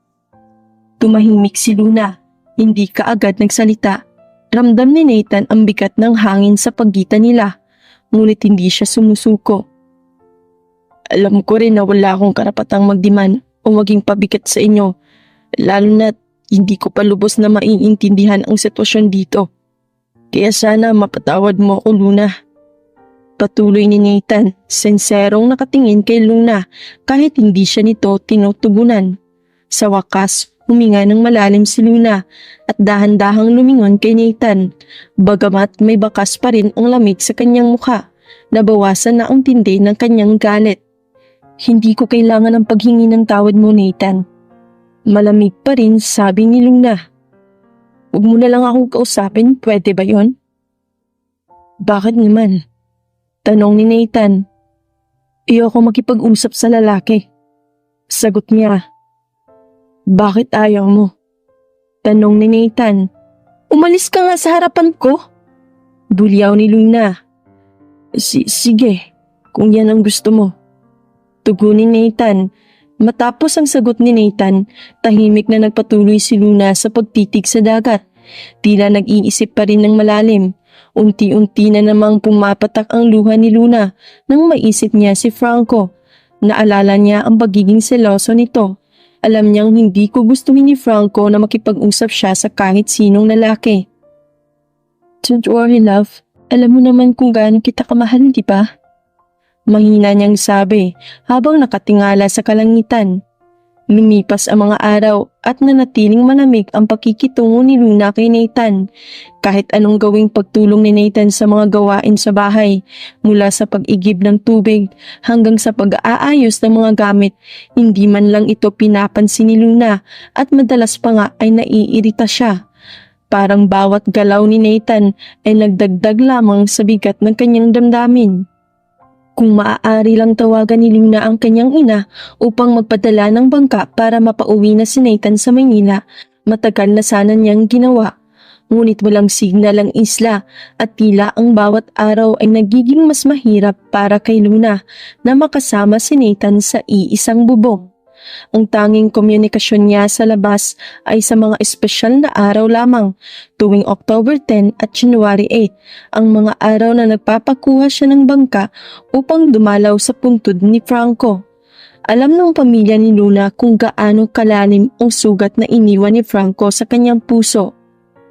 Tumahimik si Luna, hindi kaagad nagsalita. Ramdam ni Nathan ang bigat ng hangin sa pagitan nila, ngunit hindi siya sumusuko. "Alam ko rin na wala akong karapatang magdiman o maging pabigat sa inyo, lalo na hindi ko pa lubos na maiintindihan ang sitwasyon dito. Kaya sana mapatawad mo ako, Luna." Patuloy ni Nathan, senserong nakatingin kay Luna kahit hindi siya nito tinutugunan. Sa wakas, huminga ng malalim si Luna at dahan-dahang lumingon kay Nathan. Bagamat may bakas pa rin ang lamig sa kanyang mukha, nabawasan na ang tindi ng kanyang galit. "Hindi ko kailangan ng paghingi ng tawad mo, Nathan." Malamig pa rin sabi ni Luna. "Huwag mo na lang akong kausapin, pwede ba yon?" "Bakit naman?" tanong ni Nathan. "Ayoko makipag-usap sa lalaki," sagot niya. "Bakit ayaw mo?" tanong ni Nathan. "Umalis ka nga sa harapan ko," bulyaw ni Luna. Sige, kung yan ang gusto mo," tugon ni Nathan. Matapos ang sagot ni Nathan, tahimik na nagpatuloy si Luna sa pagtitig sa dagat. Tila nag-iisip pa rin ng malalim. Unti-unti na namang pumapatak ang luha ni Luna nang maisip niya si Franco. Naalala niya ang pagiging seloso nito. Alam niyang hindi ko gustuhin ni Franco na makipag-usap siya sa kahit sinong lalaki. "Don't worry, love. Alam mo naman kung gaano kita kamahal, di ba?" Mahina niyang sabi habang nakatingala sa kalangitan. Lumipas ang mga araw at nanatiling malamig ang pakikitungo ni Luna kay Nathan. Kahit anong gawing pagtulong ni Nathan sa mga gawain sa bahay, mula sa pag-igib ng tubig hanggang sa pag-aayos ng mga gamit, hindi man lang ito pinapansin ni Luna at madalas pa nga ay naiirita siya. Parang bawat galaw ni Nathan ay nagdagdag lamang sa bigat ng kanyang damdamin. Kung maaari lang tawagan ni Luna ang kanyang ina upang magpadala ng bangka para mapauwi na si Nathan sa Maynila, matagal na sana niyang ginawa. Ngunit walang signal ang isla at tila ang bawat araw ay nagiging mas mahirap para kay Luna na makasama si Nathan sa iisang bubong. Ang tanging komunikasyon niya sa labas ay sa mga espesyal na araw lamang, tuwing October 10 at January 8, ang mga araw na nagpapakuha siya ng bangka upang dumalaw sa puntod ni Franco. Alam ng pamilya ni Luna kung gaano kalalim ang sugat na iniwan ni Franco sa kanyang puso.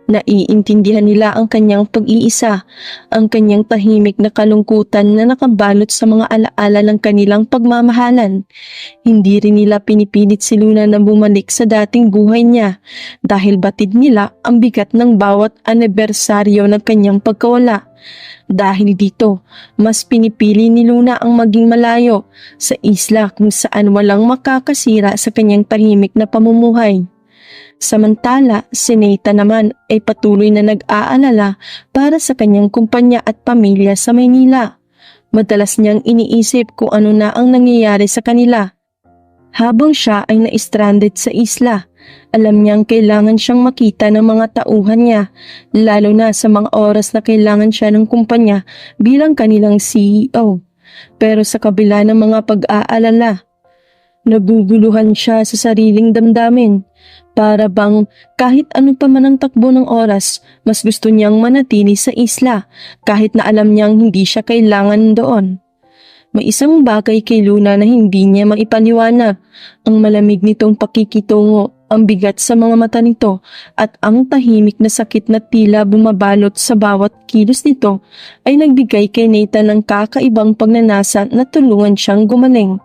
Naiintindihan nila ang kanyang pag-iisa, ang kanyang tahimik na kalungkutan na nakabalot sa mga alaala ng kanilang pagmamahalan. Hindi rin nila pinipilit si Luna na bumalik sa dating buhay niya dahil batid nila ang bigat ng bawat anibersaryo ng kanyang pagkawala. Dahil dito, mas pinipili ni Luna ang maging malayo sa isla kung saan walang makakasira sa kanyang tahimik na pamumuhay. Samantala, si Nathan naman ay patuloy na nag-aalala para sa kanyang kumpanya at pamilya sa Maynila. Madalas niyang iniisip kung ano na ang nangyayari sa kanila. Habang siya ay na-stranded sa isla, alam niyang kailangan siyang makita ng mga tauhan niya, lalo na sa mga oras na kailangan siya ng kumpanya bilang kanilang CEO. Pero sa kabila ng mga pag-aalala, naguguluhan siya sa sariling damdamin. Para bang kahit ano pa man ang takbo ng oras, mas gusto niyang manatili sa isla kahit na alam niyang hindi siya kailangan doon. May isang bagay kay Luna na hindi niya maipaliwanag. Ang malamig nitong pakikitungo, ang bigat sa mga mata nito at ang tahimik na sakit na tila bumabalot sa bawat kilos nito ay nagbigay kay Nathan ng kakaibang pagnanasa na tulungan siyang gumaling.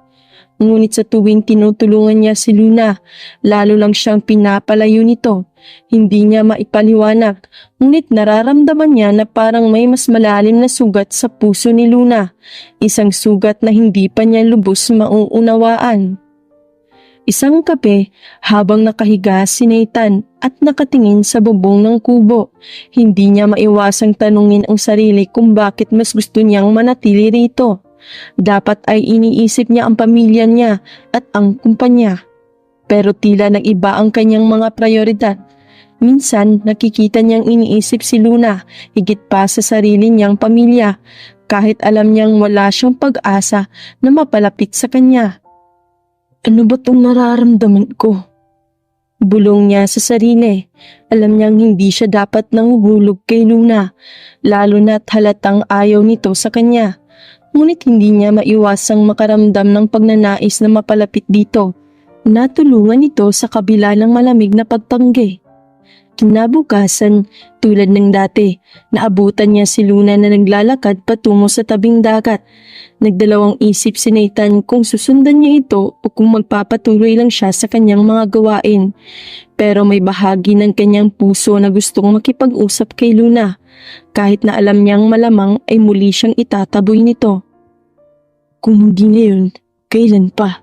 Ngunit sa tuwing tinutulungan niya si Luna, lalo lang siyang pinapalayo nito. Hindi niya maipaliwanag, ngunit nararamdaman niya na parang may mas malalim na sugat sa puso ni Luna. Isang sugat na hindi pa niya lubos mauunawaan. Isang gabi, habang nakahiga si Nathan at nakatingin sa bubong ng kubo, hindi niya maiwasang tanungin ang sarili kung bakit mas gusto niyang manatili rito. Dapat ay iniisip niya ang pamilya niya at ang kumpanya. Pero tila nag-iba ang kanyang mga prioridad. Minsan nakikita niyang iniisip si Luna higit pa sa sarili niyang pamilya, kahit alam niyang wala siyang pag-asa na mapalapit sa kanya. Ano ba itong nararamdaman ko? Bulong niya sa sarili. Alam niyang hindi siya dapat nanguhulog kay Luna, lalo na't halatang ayaw nito sa kanya. Ngunit hindi niya maiwasang makaramdam ng pagnanais na mapalapit dito. Natulungan ito sa kabila ng malamig na pagtanggi. Kinabukasan, tulad ng dati, naabutan niya si Luna na naglalakad patungo sa tabing dagat. Nagdalawang isip si Nathan kung susundan niya ito o kung magpapatuloy lang siya sa kanyang mga gawain. Pero may bahagi ng kanyang puso na gustong makipag-usap kay Luna. Kahit na alam niyang malamang ay muli siyang itataboy nito. Kung hindi ngayon, kailan pa?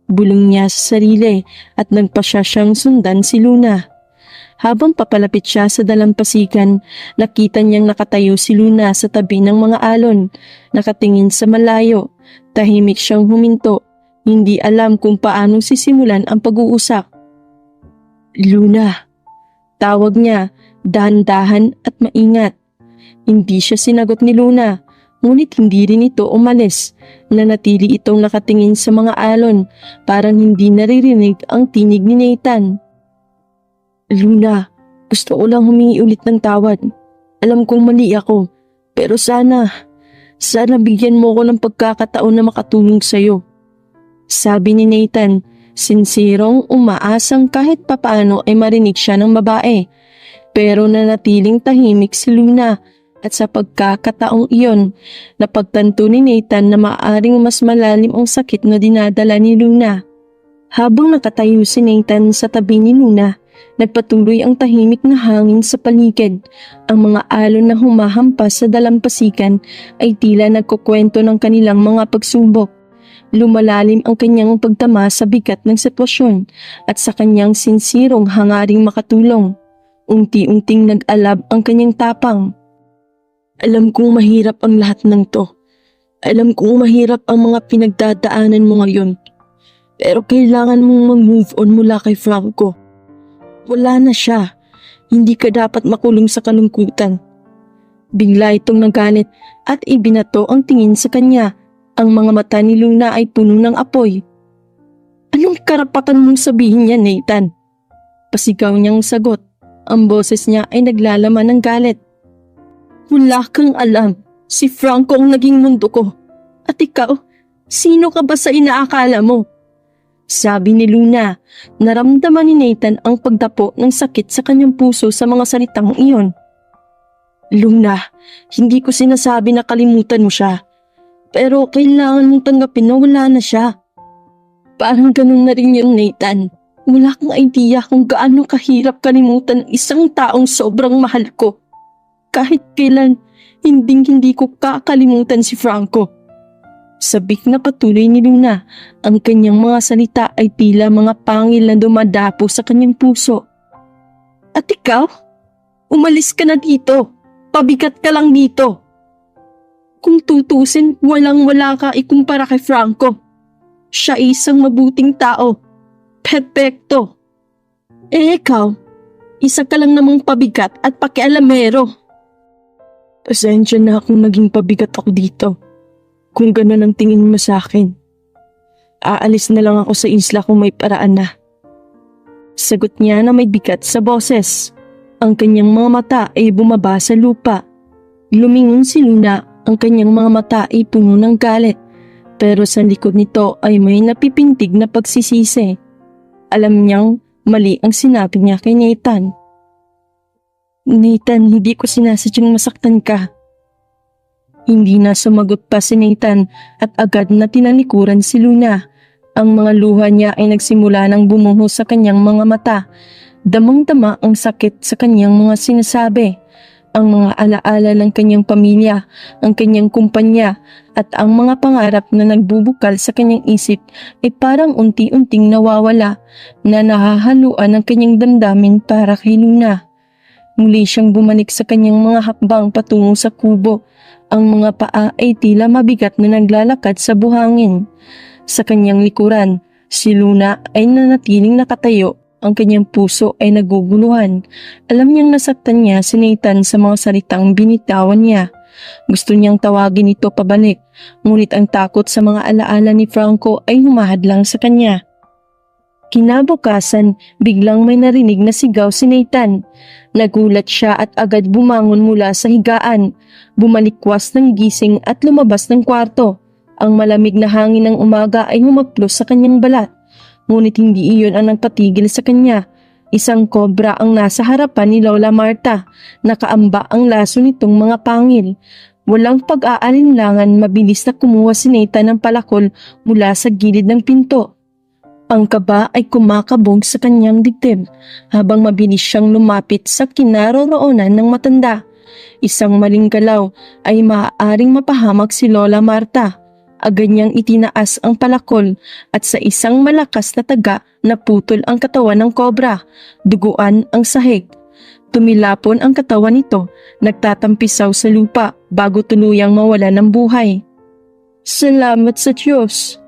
Bulong niya sa sarili at nagpasya siyang sundan si Luna. Habang papalapit siya sa dalampasigan, nakita niyang nakatayo si Luna sa tabi ng mga alon, nakatingin sa malayo. Tahimik siyang huminto, hindi alam kung paano sisimulan ang pag-uusap. Luna, tawag niya, dahan-dahan at maingat. Hindi siya sinagot ni Luna, ngunit hindi rin ito umalis. Nanatili itong nakatingin sa mga alon, parang hindi naririnig ang tinig ni Nathan. Luna, gusto ko lang humingi ulit ng tawad. Alam kong mali ako, pero sana bigyan mo ko ng pagkakataon na makatulong sa'yo. Sabi ni Nathan, sinsirong umaasang kahit papaano ay marinig siya ng babae. Pero nanatiling tahimik si Luna, At sa pagkakataong iyon, napagtanto ni Nathan na maaaring mas malalim ang sakit na dinadala ni Luna. Habang nakatayo si Nathan sa tabi ni Luna, nagpatuloy ang tahimik na hangin sa paligid. Ang mga alon na humahampas sa dalampasigan ay tila nagkukwento ng kanilang mga pagsubok. Lumalalim ang kanyang pagtama sa bigat ng sitwasyon at sa kanyang sinsirong hangaring makatulong. Unti-unting nag-alab ang kanyang tapang. Alam kong mahirap ang lahat ng to. Alam kong mahirap ang mga pinagdadaanan mo ngayon. Pero kailangan mong mag-move on mula kay Franco. Wala na siya. Hindi ka dapat makulong sa kalungkutan. Bigla itong nagalit at ibinato ang tingin sa kanya. Ang mga mata ni Luna ay puno ng apoy. Anong karapatan mong sabihin niya, Nathan? Pasigaw niyang sagot. Ang boses niya ay naglalaman ng galit. Wala kang alam. Si Franco ang naging mundo ko. At ikaw, sino ka ba sa inaakala mo? Sabi ni Luna. Naramdaman ni Nathan ang pagdapo ng sakit sa kanyang puso sa mga salitang iyon. Luna, hindi ko sinasabi na kalimutan mo siya. Pero kailangan mong tanggapin na wala na siya. Parang ganun na rin yun, Nathan. Wala kang idea kung gaano kahirap kalimutan ng isang taong sobrang mahal ko. Kahit kailan, hindi ko kakalimutan si Franco. Sabik na patuloy ni Luna, ang kanyang mga salita ay tila mga pangil na dumadapo sa kanyang puso. At ikaw? Umalis ka na dito. Pabigat ka lang dito. Kung tutusin, walang-wala ka ikumpara kay Franco. Siya isang mabuting tao. Perpekto. Ikaw, isa ka lang namang pabigat at pakialamero. Pasensya na kung naging pabigat ako dito. Kung gano'n ang tingin mo sa akin. Aalis na lang ako sa isla kung may paraan na. Sagot niya na may bigat sa boses. Ang kanyang mga mata ay bumaba sa lupa. Lumingon si Luna, ang kanyang mga mata ay puno ng galit. Pero sa likod nito ay may napipintig na pagsisisi. Alam niyang mali ang sinabi niya kay Nathan. Nathan, hindi ko sinasadyang masaktan ka. Hindi na sumagot pa si Nathan at agad na tinalikuran si Luna. Ang mga luha niya ay nagsimula ng bumuhos sa kanyang mga mata. Damang-dama ang sakit sa kanyang mga sinasabi. Ang mga alaala ng kanyang pamilya, ang kanyang kumpanya at ang mga pangarap na nagbubukal sa kanyang isip ay parang unti-unting nawawala na nahahaluan ng kanyang damdamin para kay Luna. Muli siyang bumalik sa kanyang mga hakbang patungo sa kubo. Ang mga paa ay tila mabigat na naglalakad sa buhangin. Sa kanyang likuran, si Luna ay nanatiling nakatayo. Ang kanyang puso ay naguguluhan. Alam niyang nasaktan niya si Nathan sa mga salitang binitawan niya. Gusto niyang tawagin ito pabalik, ngunit ang takot sa mga alaala ni Franco ay humahadlang sa kanya. Kinabukasan, biglang may narinig na sigaw si Nathan. Nagulat siya at agad bumangon mula sa higaan. Bumalikwas ng gising at lumabas ng kwarto. Ang malamig na hangin ng umaga ay humaplos sa kanyang balat. Ngunit hindi iyon ang nagpatigil sa kanya. Isang kobra ang nasa harapan ni Lola Marta. Nakaamba ang laso nitong mga pangil. Walang pag-aalinlangan, mabilis na kumuha si Nathan ng palakol mula sa gilid ng pinto. Ang kaba ay kumakabog sa kanyang dibdib habang mabilis siyang lumapit sa kinaroroonan ng matanda. Isang maling galaw ay maaaring mapahamak si Lola Marta. Agad niyang itinaas ang palakol at sa isang malakas na taga naputol ang katawan ng kobra. Duguan ang sahig. Tumilapon ang katawan nito, nagtatampisaw sa lupa bago tuluyang mawala ng buhay. Salamat sa Diyos!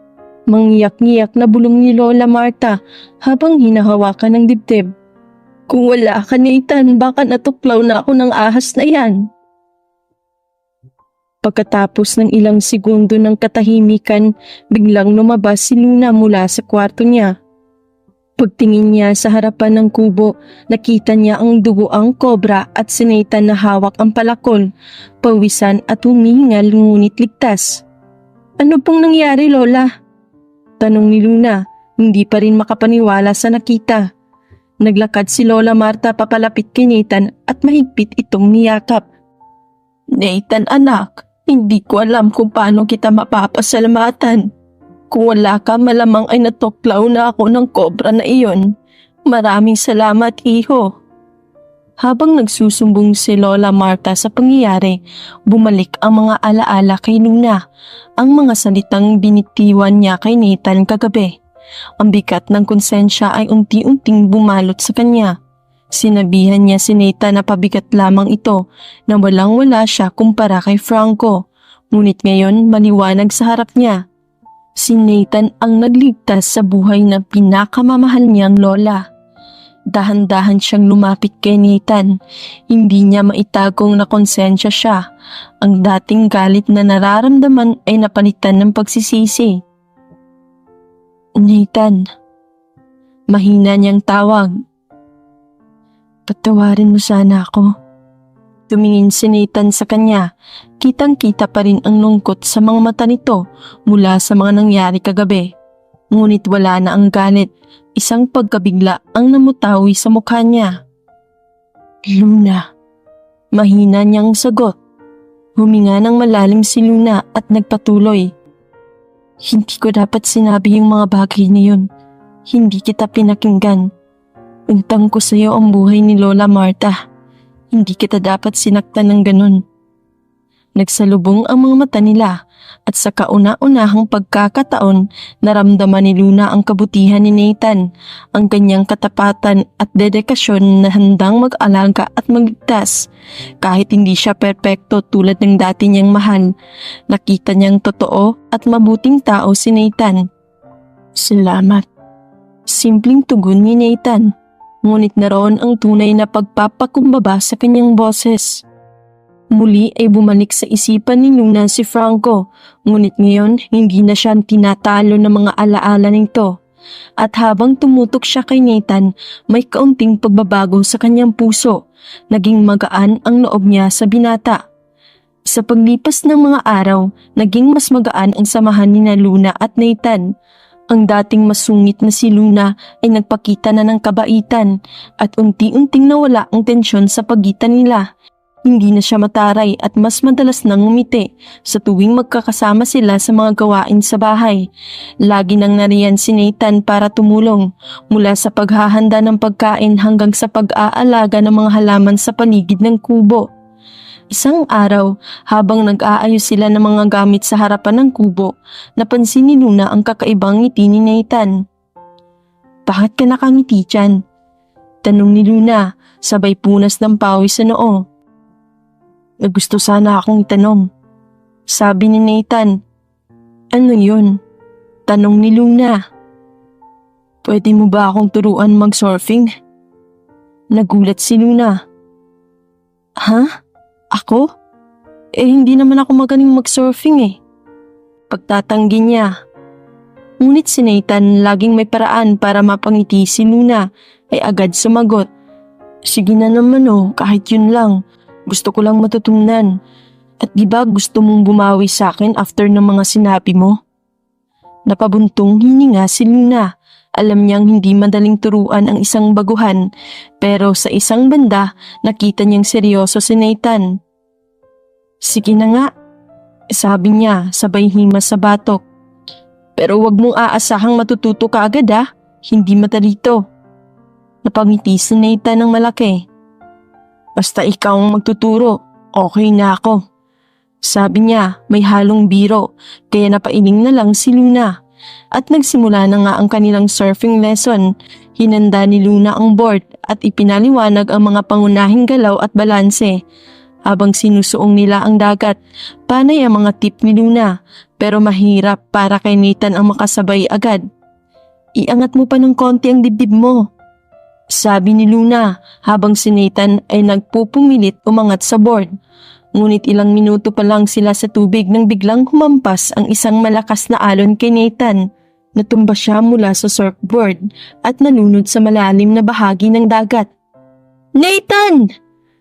Mangyak-ngiyak na bulong ni Lola Marta habang hinahawakan ng dibdib. Kung wala ka, Nathan, baka natuklaw na ako ng ahas na yan. Pagkatapos ng ilang segundo ng katahimikan, biglang lumabas si Luna mula sa kwarto niya. Pagtingin niya sa harapan ng kubo, nakita niya ang dugoang kobra at si Nathan na hawak ang palakol, pawisan at humihingal ngunit ligtas. Ano pong nangyari, Lola? Tanong ni Luna, hindi pa rin makapaniwala sa nakita. Naglakad si Lola Marta papalapit kay Nathan at mahigpit itong niyakap. Nathan anak, hindi ko alam kung paano kita mapapasalamatan. Kung wala ka malamang ay natuklaw na ako ng kobra na iyon. Maraming salamat, iho. Habang nagsusumbong si Lola Marta sa pangyayari, bumalik ang mga alaala kay Luna, ang mga salitang binitiwan niya kay Nathan kagabi. Ang bigat ng konsensya ay unti-unting bumalot sa kanya. Sinabihan niya si Nathan na pabigat lamang ito na walang-wala siya kumpara kay Franco. Ngunit ngayon maliwanag sa harap niya. Si Nathan ang nagligtas sa buhay ng pinakamamahal niyang lola. Dahan-dahan siyang lumapit kay Nathan. Hindi niya maitagong na konsensya siya. Ang dating galit na nararamdaman ay napalitan ng pagsisisi. Nathan. Mahina niyang tawag. Patawarin mo sana ako. Tumingin si Nathan sa kanya. Kitang-kita pa rin ang lungkot sa mga mata nito mula sa mga nangyari kagabi. Ngunit wala na ang galit. Isang pagkabigla ang namutawi sa mukha niya. Luna. Mahina niyang sagot. Huminga ng malalim si Luna at nagpatuloy. Hindi ko dapat sinabi yung mga bagay na yun. Hindi kita pinakinggan. Untang ko sa iyo ang buhay ni Lola Marta. Hindi kita dapat sinaktan ng ganun. Nagsalubong ang mga mata nila at sa kauna-unahang pagkakataon naramdaman ni Luna ang kabutihan ni Nathan, ang kanyang katapatan at dedikasyon na handang mag-alaga at magligtas. Kahit hindi siya perpekto tulad ng dati niyang mahal, nakita niyang totoo at mabuting tao si Nathan. Salamat. Simpleng tugon ni Nathan. Ngunit naroon ang tunay na pagpapakumbaba sa kanyang boses. Muli ay bumalik sa isipan ni Luna si Franco, ngunit ngayon hindi na siya tinatalo ng mga alaala nito. At habang tumutok siya kay Nathan, may kaunting pagbabago sa kanyang puso. Naging magaan ang loob niya sa binata. Sa paglipas ng mga araw, naging mas magaan ang samahan ni Luna at Nathan. Ang dating masungit na si Luna ay nagpakita na ng kabaitan at unti-unting nawala ang tensyon sa pagitan nila. Hindi na siya mataray at mas madalas nang ngumiti sa tuwing magkakasama sila sa mga gawain sa bahay. Lagi nang nariyan si Nathan para tumulong, mula sa paghahanda ng pagkain hanggang sa pag-aalaga ng mga halaman sa paligid ng kubo. Isang araw, habang nag-aayos sila ng mga gamit sa harapan ng kubo, napansin ni Luna ang kakaibang ngiti ni Nathan. Bakit ka nakangiti dyan? Tanong ni Luna, sabay punas ng pawis sa noo. Gusto sana akong itanong. Sabi ni Nathan. Ano yun? Tanong ni Luna. Pwede mo ba akong turuan mag-surfing? Nagulat si Luna. Ha? Ako? Hindi naman ako magaling mag-surfing eh. Pagtatanggi niya. Ngunit si Nathan laging may paraan para mapangiti si Luna ay agad sumagot. Sige na naman kahit yun lang. Gusto ko lang matutunan. At di ba gusto mong bumawi sa akin after ng mga sinabi mo? Napabuntong hininga si Luna. Alam niyang hindi madaling turuan ang isang baguhan, pero sa isang banda nakita niyang seryoso si Nathan. Sige na nga, sabi niya sabay himas sa batok. Pero wag mong aasahang matututo ka agad hindi matalito. Napangiti si Nathan ng malaki. Basta ikaw ang magtuturo, okay na ako. Sabi niya may halong biro, kaya napailing na lang si Luna. At nagsimula na nga ang kanilang surfing lesson. Hinanda ni Luna ang board at ipinaliwanag ang mga pangunahing galaw at balanse. Habang sinusuong nila ang dagat, panay ang mga tip ni Luna, pero mahirap para kay Nathan ang makasabay agad. Iangat mo pa ng konti ang dibdib mo, sabi ni Luna habang si Nathan ay nagpupumilit umangat sa board. Ngunit ilang minuto pa lang sila sa tubig nang biglang humampas ang isang malakas na alon kay Nathan. Natumba siya mula sa surfboard at nalunod sa malalim na bahagi ng dagat. Nathan!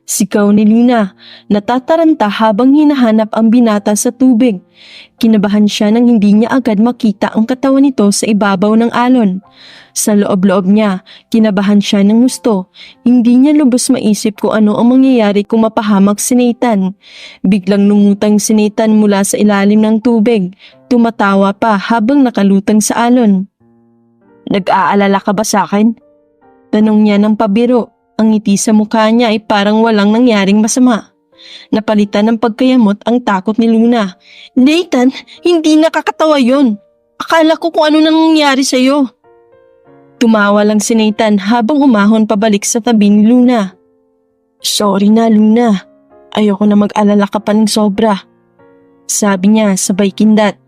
Sigaw ni Luna, natataranta habang hinahanap ang binata sa tubig. Kinabahan siya nang hindi niya agad makita ang katawan nito sa ibabaw ng alon. Sa loob-loob niya, kinabahan siya ng gusto. Hindi niya lubos maisip kung ano ang mangyayari kung mapahamak si Nathan. Biglang lumutang si Nathan mula sa ilalim ng tubig. Tumatawa pa habang nakalutang sa alon. "Nag-aalala ka ba sa akin?" Tanong niya ng pabiro. Ang ngiti sa mukha niya ay parang walang nangyaring masama. Napalitan ng pagkayamot ang takot ni Luna. "Nathan, hindi nakakatawa yon. Akala ko kung ano nang nangyari sa'yo." Tumawa lang si Nathan habang umahon pabalik sa tabi ni Luna. "Sorry na, Luna. Ayoko na mag-alala ka pa ng sobra," sabi niya sabay kindat.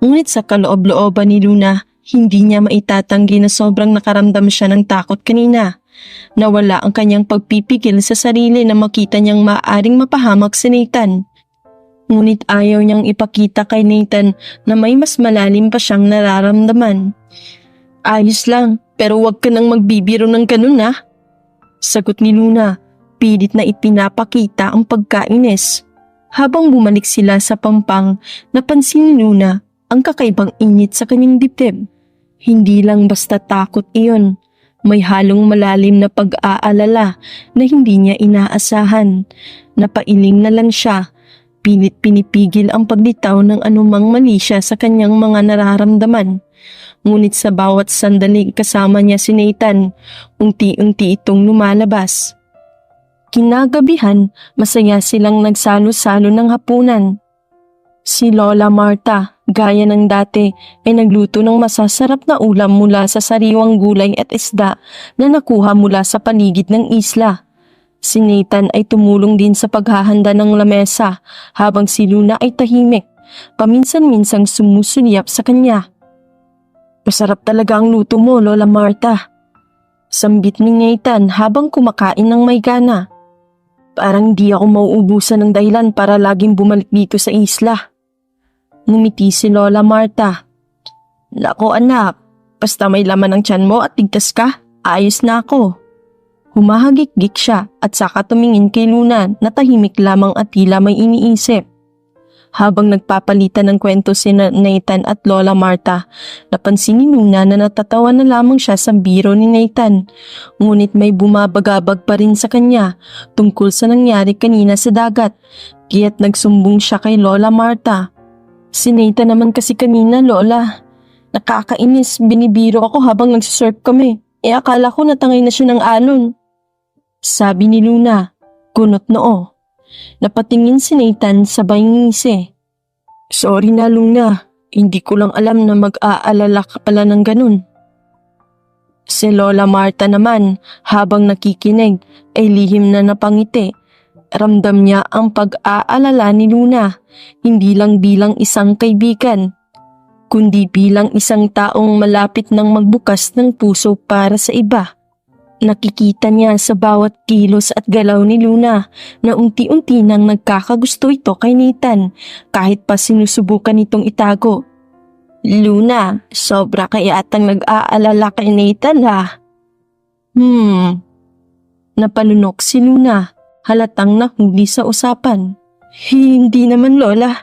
Ngunit sa kaloob-looban ni Luna, hindi niya maitatanggi na sobrang nakaramdam siya ng takot kanina. Nawala ang kanyang pagpipigil sa sarili na makita niyang maaaring mapahamak si Nathan. Ngunit ayaw niyang ipakita kay Nathan na may mas malalim pa siyang nararamdaman. "Ayos lang, pero wag ka nang magbibiro ng ganun ha," sagot ni Luna, pilit na ipinapakita ang pagkainis. Habang bumalik sila sa pampang, napansin ni Luna ang kakaibang init sa kanyang dibdib. Hindi lang basta takot iyon. May halong malalim na pag-aalala na hindi niya inaasahan. Napailing na lang siya. Pilit pinipigil ang paglitaw ng anumang mali siya sa kanyang mga nararamdaman. Ngunit sa bawat sandali kasama niya si Nathan, unti-unti itong lumalabas. Kinagabihan, masaya silang nagsalo-salo ng hapunan. Si Lola Marta, gaya ng dati, ay nagluto ng masasarap na ulam mula sa sariwang gulay at isda na nakuha mula sa paligid ng isla. Si Nathan ay tumulong din sa paghahanda ng lamesa habang si Luna ay tahimik, paminsan-minsang sumusulyap sa kanya. "Masarap talaga ang luto mo, Lola Marta," sambit ni Nathan habang kumakain ng may gana. "Parang di ako mauubusan ng dahilan para laging bumalik dito sa isla." Ngumiti si Lola Marta. "Nako anak, basta may laman ang tiyan mo at tigtas ka, ayos na ako." Humahagik-gik siya at saka tumingin kay Luna na tahimik lamang at tila may iniisip. Habang nagpapalitan ng kwento si Nathan at Lola Marta, napansin ni Luna na natatawa na lamang siya sa biro ni Nathan. Ngunit may bumabagabag pa rin sa kanya tungkol sa nangyari kanina sa dagat, kaya't nagsumbong siya kay Lola Marta. "Si Nathan naman kasi kanina, Lola. Nakakainis, binibiro ako habang nagsisurf kami. Akala ko natangay na siya ng alon," sabi ni Luna, kunot noo. Napatingin si Nathan sabay ngisi. "Sorry na, Luna. Hindi ko lang alam na mag-aalala ka pala ng ganun." Si Lola Marta naman, habang nakikinig, ay lihim na napangiti. Ramdam niya ang pag-aalala ni Luna, hindi lang bilang isang kaibigan, kundi bilang isang taong malapit nang magbukas ng puso para sa iba. Nakikita niya sa bawat kilos at galaw ni Luna na unti-unti nang nagkakagusto ito kay Nathan kahit pa sinusubukan itong itago. "Luna, sobra kaya atang nag-aalala kay Nathan ha?" Napalunok si Luna, halatang nahuli sa usapan. "Hindi naman, Lola.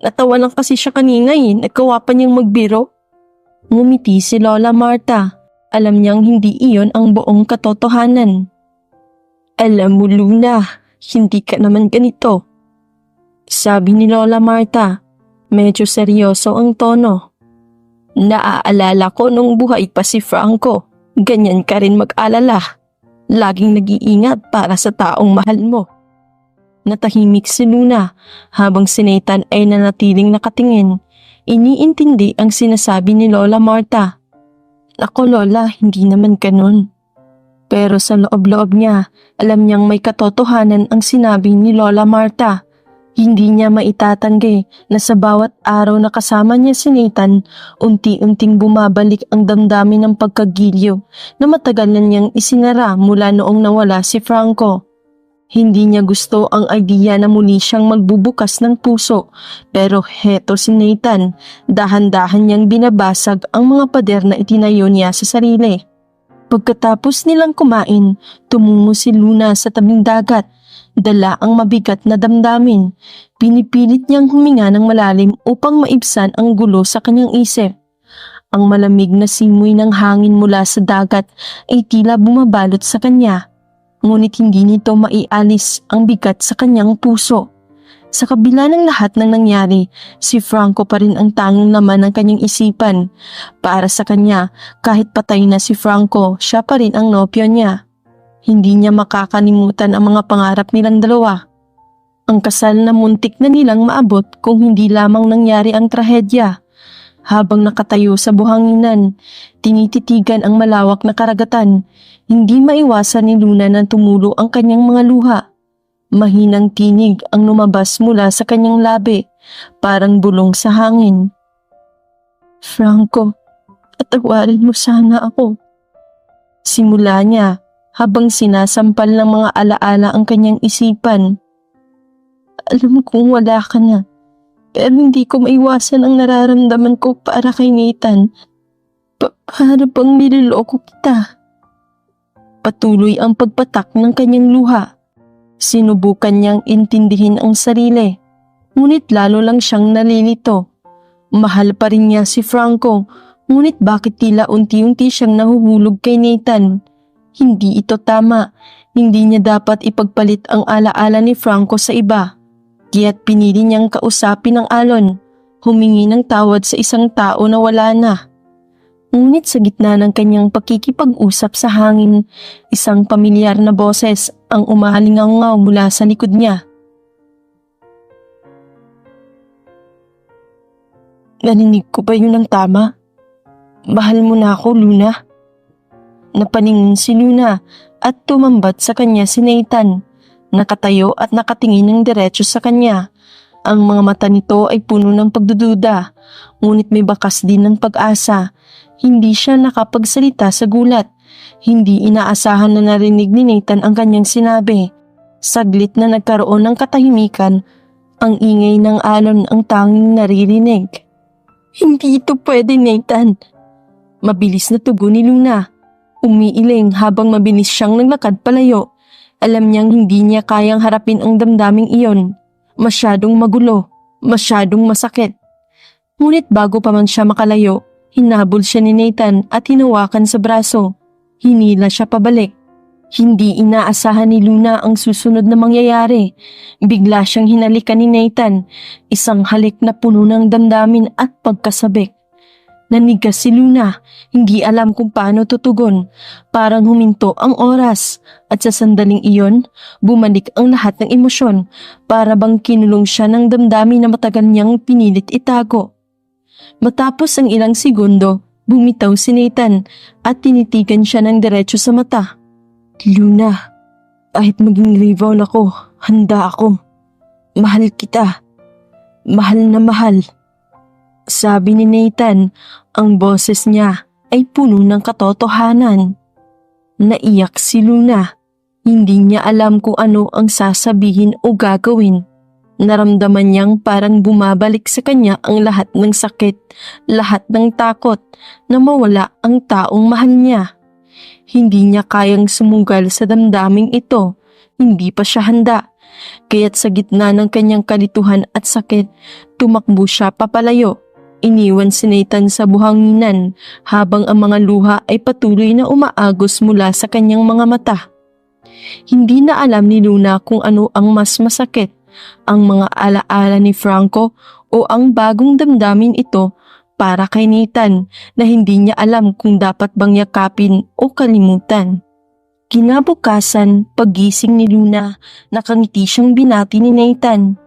Natawa lang kasi siya kanina nagkawa pa niyang magbiro." Ngumiti si Lola Marta. Alam niyang hindi iyon ang buong katotohanan. "Alam mo, Luna, hindi ka naman ganito," sabi ni Lola Marta. Medyo seryoso ang tono. "Naaalala ko nung buhay pa si Franco. Ganyan ka rin mag-alala. Laging nag-iingat para sa taong mahal mo." Natahimik si Luna habang si Nathan ay nanatiling nakatingin. Iniintindi ang sinasabi ni Lola Marta. "Ako, Lola, hindi naman ganun." Pero sa loob-loob niya, alam niyang may katotohanan ang sinabi ni Lola Marta. Hindi niya maitatanggi na sa bawat araw na kasama niya si Nathan, unti-unting bumabalik ang damdamin ng pagkagilyo na matagal na niyang isinara mula noong nawala si Franco. Hindi niya gusto ang idea na muli siyang magbubukas ng puso, pero heto si Nathan, dahan-dahan niyang binabasag ang mga pader na itinayo niya sa sarili. Pagkatapos nilang kumain, tumungo si Luna sa tabing dagat. Dala ang mabigat na damdamin. Pinipilit niyang huminga ng malalim upang maibsan ang gulo sa kanyang isip. Ang malamig na simoy ng hangin mula sa dagat ay tila bumabalot sa kanya. Ngunit hindi nito maialis ang bigat sa kanyang puso. Sa kabila ng lahat ng nangyari, si Franco pa rin ang tanging laman ng kanyang isipan. Para sa kanya, kahit patay na si Franco, siya pa rin ang nopyo niya. Hindi niya makakalimutan ang mga pangarap nilang dalawa. Ang kasal na muntik na nilang maabot kung hindi lamang nangyari ang trahedya. Habang nakatayo sa buhanginan, tinititigan ang malawak na karagatan, hindi maiwasan ni Luna na tumulo ang kanyang mga luha. Mahinang tinig ang lumabas mula sa kanyang labi, parang bulong sa hangin. Franco, patawarin mo sana ako. Simula niya habang sinasampal ng mga alaala ang kanyang isipan. Alam kong wala ka na. Pero hindi ko maiwasan ang nararamdaman ko para kay Nathan. Para bang niloloko kita. Patuloy ang pagpatak ng kanyang luha. Sinubukan niyang intindihin ang sarili. Ngunit lalo lang siyang nalilito. Mahal pa rin niya si Franco. Ngunit bakit tila unti-unti siyang nahuhulog kay Nathan? Hindi ito tama. Hindi niya dapat ipagpalit ang alaala ni Franco sa iba. Kaya't pinili niyang kausapin ang alon, humingi ng tawad sa isang tao na wala na. Ngunit sa gitna ng kanyang pakikipag-usap sa hangin, isang pamilyar na boses ang umalingaw mula sa likod niya. Narinig ko ba yun ng tama? Mahal mo na ako, Luna. Napaningin si Luna at tumambat sa kanya si Nathan. Nakatayo at nakatingin ng diretso sa kanya. Ang mga mata nito ay puno ng pagdududa, ngunit may bakas din ng pag-asa. Hindi siya nakapagsalita sa gulat. Hindi inaasahan na narinig ni Nathan ang kanyang sinabi. Saglit na nagkaroon ng katahimikan, ang ingay ng alon ang tanging naririnig. Hindi ito pwede, Nathan. Mabilis na tugon ni Luna. Umiiling habang mabilis siyang naglakad palayo. Alam niyang hindi niya kayang harapin ang damdaming iyon. Masyadong magulo, masyadong masakit. Ngunit bago pa man siya makalayo, hinabol siya ni Nathan at hinawakan sa braso. Hinila siya pabalik. Hindi inaasahan ni Luna ang susunod na mangyayari. Bigla siyang hinalikan ni Nathan, isang halik na puno ng damdamin at pagkasabik. Nanigas si Luna, hindi alam kung paano tutugon. Parang huminto ang oras at sa sandaling iyon, bumalik ang lahat ng emosyon para bang kinulong siya ng damdamin na matagal niyang pinilit itago. Matapos ang ilang segundo, bumitaw si Nathan at tinitigan siya ng diretso sa mata. Luna, kahit maging rival ako, handa ako. Mahal kita. Mahal na mahal. Sabi ni Nathan, ang boses niya ay puno ng katotohanan. Naiyak si Luna. Hindi niya alam kung ano ang sasabihin o gagawin. Naramdaman niyang parang bumabalik sa kanya ang lahat ng sakit, lahat ng takot na mawala ang taong mahal niya. Hindi niya kayang sumugal sa damdaming ito. Hindi pa siya handa. Kaya't sa gitna ng kanyang kalituhan at sakit, tumakbo siya papalayo. Iniwan si Nathan sa buhanginan habang ang mga luha ay patuloy na umaagos mula sa kanyang mga mata. Hindi na alam ni Luna kung ano ang mas masakit, ang mga alaala ni Franco o ang bagong damdamin ito para kay Nathan na hindi niya alam kung dapat bang yakapin o kalimutan. Kinabukasan, paggising ni Luna, nakangiti siyang binati ni Nathan.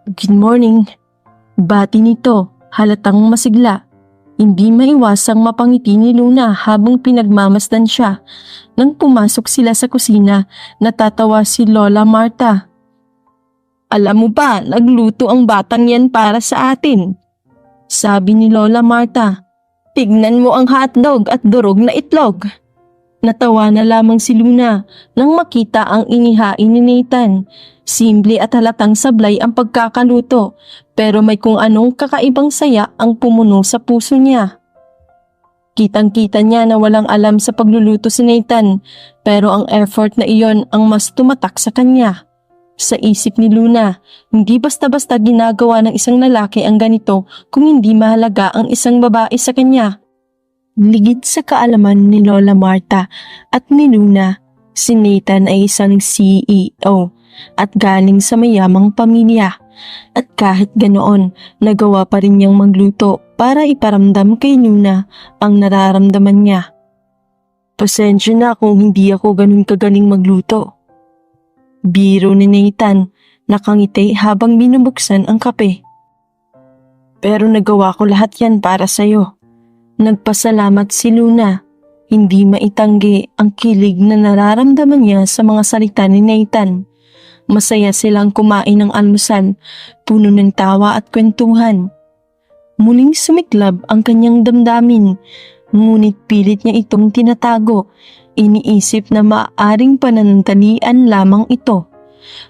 Good morning. Bati nito. Halatang masigla. Hindi maiwasang mapangiti ni Luna habang pinagmamasdan siya. Nang pumasok sila sa kusina, natatawa si Lola Marta. Alam mo ba, nagluto ang batang yan para sa atin. Sabi ni Lola Marta. Tignan mo ang hotdog at durog na itlog. Natawa na lamang si Luna nang makita ang inihain ni Nathan. Simple at halatang sablay ang pagkakaluto, pero may kung anong kakaibang saya ang pumuno sa puso niya. Kitang-kita niya na walang alam sa pagluluto si Nathan, pero ang effort na iyon ang mas tumatak sa kanya. Sa isip ni Luna, hindi basta-basta ginagawa ng isang lalaki ang ganito kung hindi mahalaga ang isang babae sa kanya. Ligid sa kaalaman ni Lola Marta at ni Luna, si Nathan ay isang CEO at galing sa mayamang pamilya. At kahit ganoon, nagawa pa rin niyang magluto para iparamdam kay Luna ang nararamdaman niya. Pasensya na kung hindi ako ganun kagaling magluto. Biro ni Nathan, nakangiti habang binubuksan ang kape. Pero nagawa ko lahat yan para sa'yo. Nagpasalamat si Luna. Hindi maitanggi ang kilig na nararamdaman niya sa mga salita ni Nathan. Masaya silang kumain ng almusal, puno ng tawa at kwentuhan. Muling sumiklab ang kanyang damdamin, ngunit pilit niya itong tinatago. Iniisip na maaaring pananantalian lamang ito.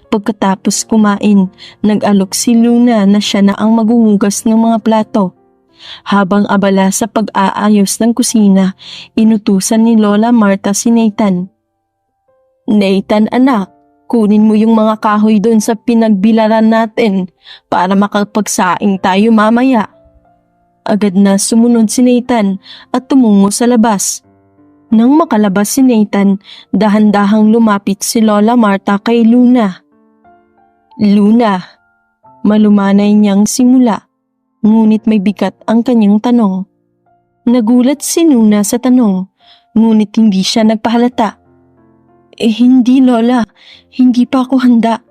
Pagkatapos kumain, nag-alok si Luna na siya na ang maghuhugas ng mga plato. Habang abala sa pag-aayos ng kusina, inutusan ni Lola Marta si Nathan. Nathan anak, kunin mo yung mga kahoy doon sa pinagbilaran natin para makapagsaing tayo mamaya. Agad na sumunod si Nathan at tumungo sa labas. Nang makalabas si Nathan, dahan-dahang lumapit si Lola Marta kay Luna. Luna, malumanay niyang simula, ngunit may bigat ang kanyang tanong. Nagulat si Luna sa tanong, ngunit hindi siya nagpahalata. Hindi Lola, hindi pa ako handa.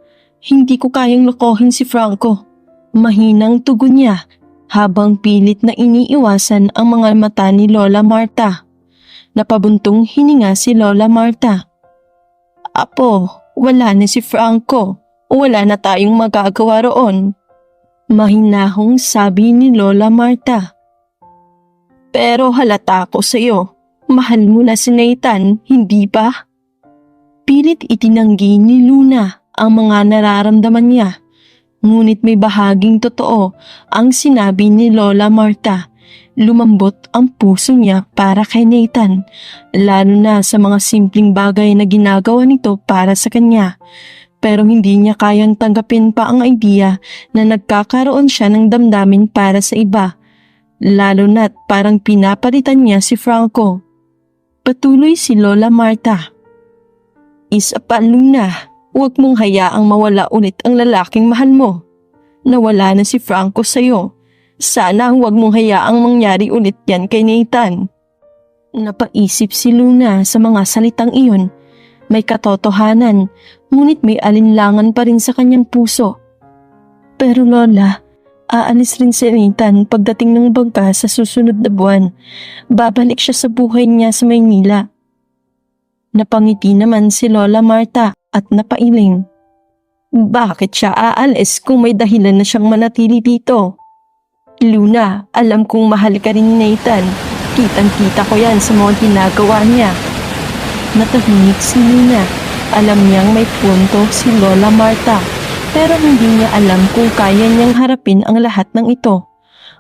Hindi ko kayang lokohin si Franco. Mahinang tugon niya habang pilit na iniiwasan ang mga mata ni Lola Marta. Napabuntong hininga si Lola Marta. Apo, wala na si Franco. Wala na tayong magagawa roon. Mahinahong sabi ni Lola Marta. Pero halata ko sa iyo. Mahal mo na si Nathan, hindi ba? Pilit itinanggi ni Luna ang mga nararamdaman niya. Ngunit may bahaging totoo ang sinabi ni Lola Marta. Lumambot ang puso niya para kay Nathan, lalo na sa mga simpleng bagay na ginagawa nito para sa kanya. Pero hindi niya kayang tanggapin pa ang idea na nagkakaroon siya ng damdamin para sa iba, lalo na't parang pinapalitan niya si Franco. Patuloy si Lola Marta. Isa pa Luna, huwag mong hayaang mawala ulit ang lalaking mahal mo. Nawala na si Franco sa'yo. Sana huwag mong hayaang mangyari ulit yan kay Nathan. Napaisip si Luna sa mga salitang iyon. May katotohanan, ngunit may alinlangan pa rin sa kanyang puso. Pero Lola, aalis rin si Nathan pagdating ng bangka sa susunod na buwan. Babalik siya sa buhay niya sa Maynila. Napangiti naman si Lola Marta at napailing. Bakit siya aalis kung may dahilan na siyang manatili dito? Luna, alam kong mahal ka rin ni Nathan. Kitang-kita ko yan sa mga ginagawa niya. Natahimik si Luna. Alam niyang may punto si Lola Marta, pero hindi niya alam kung kaya niyang harapin ang lahat ng ito.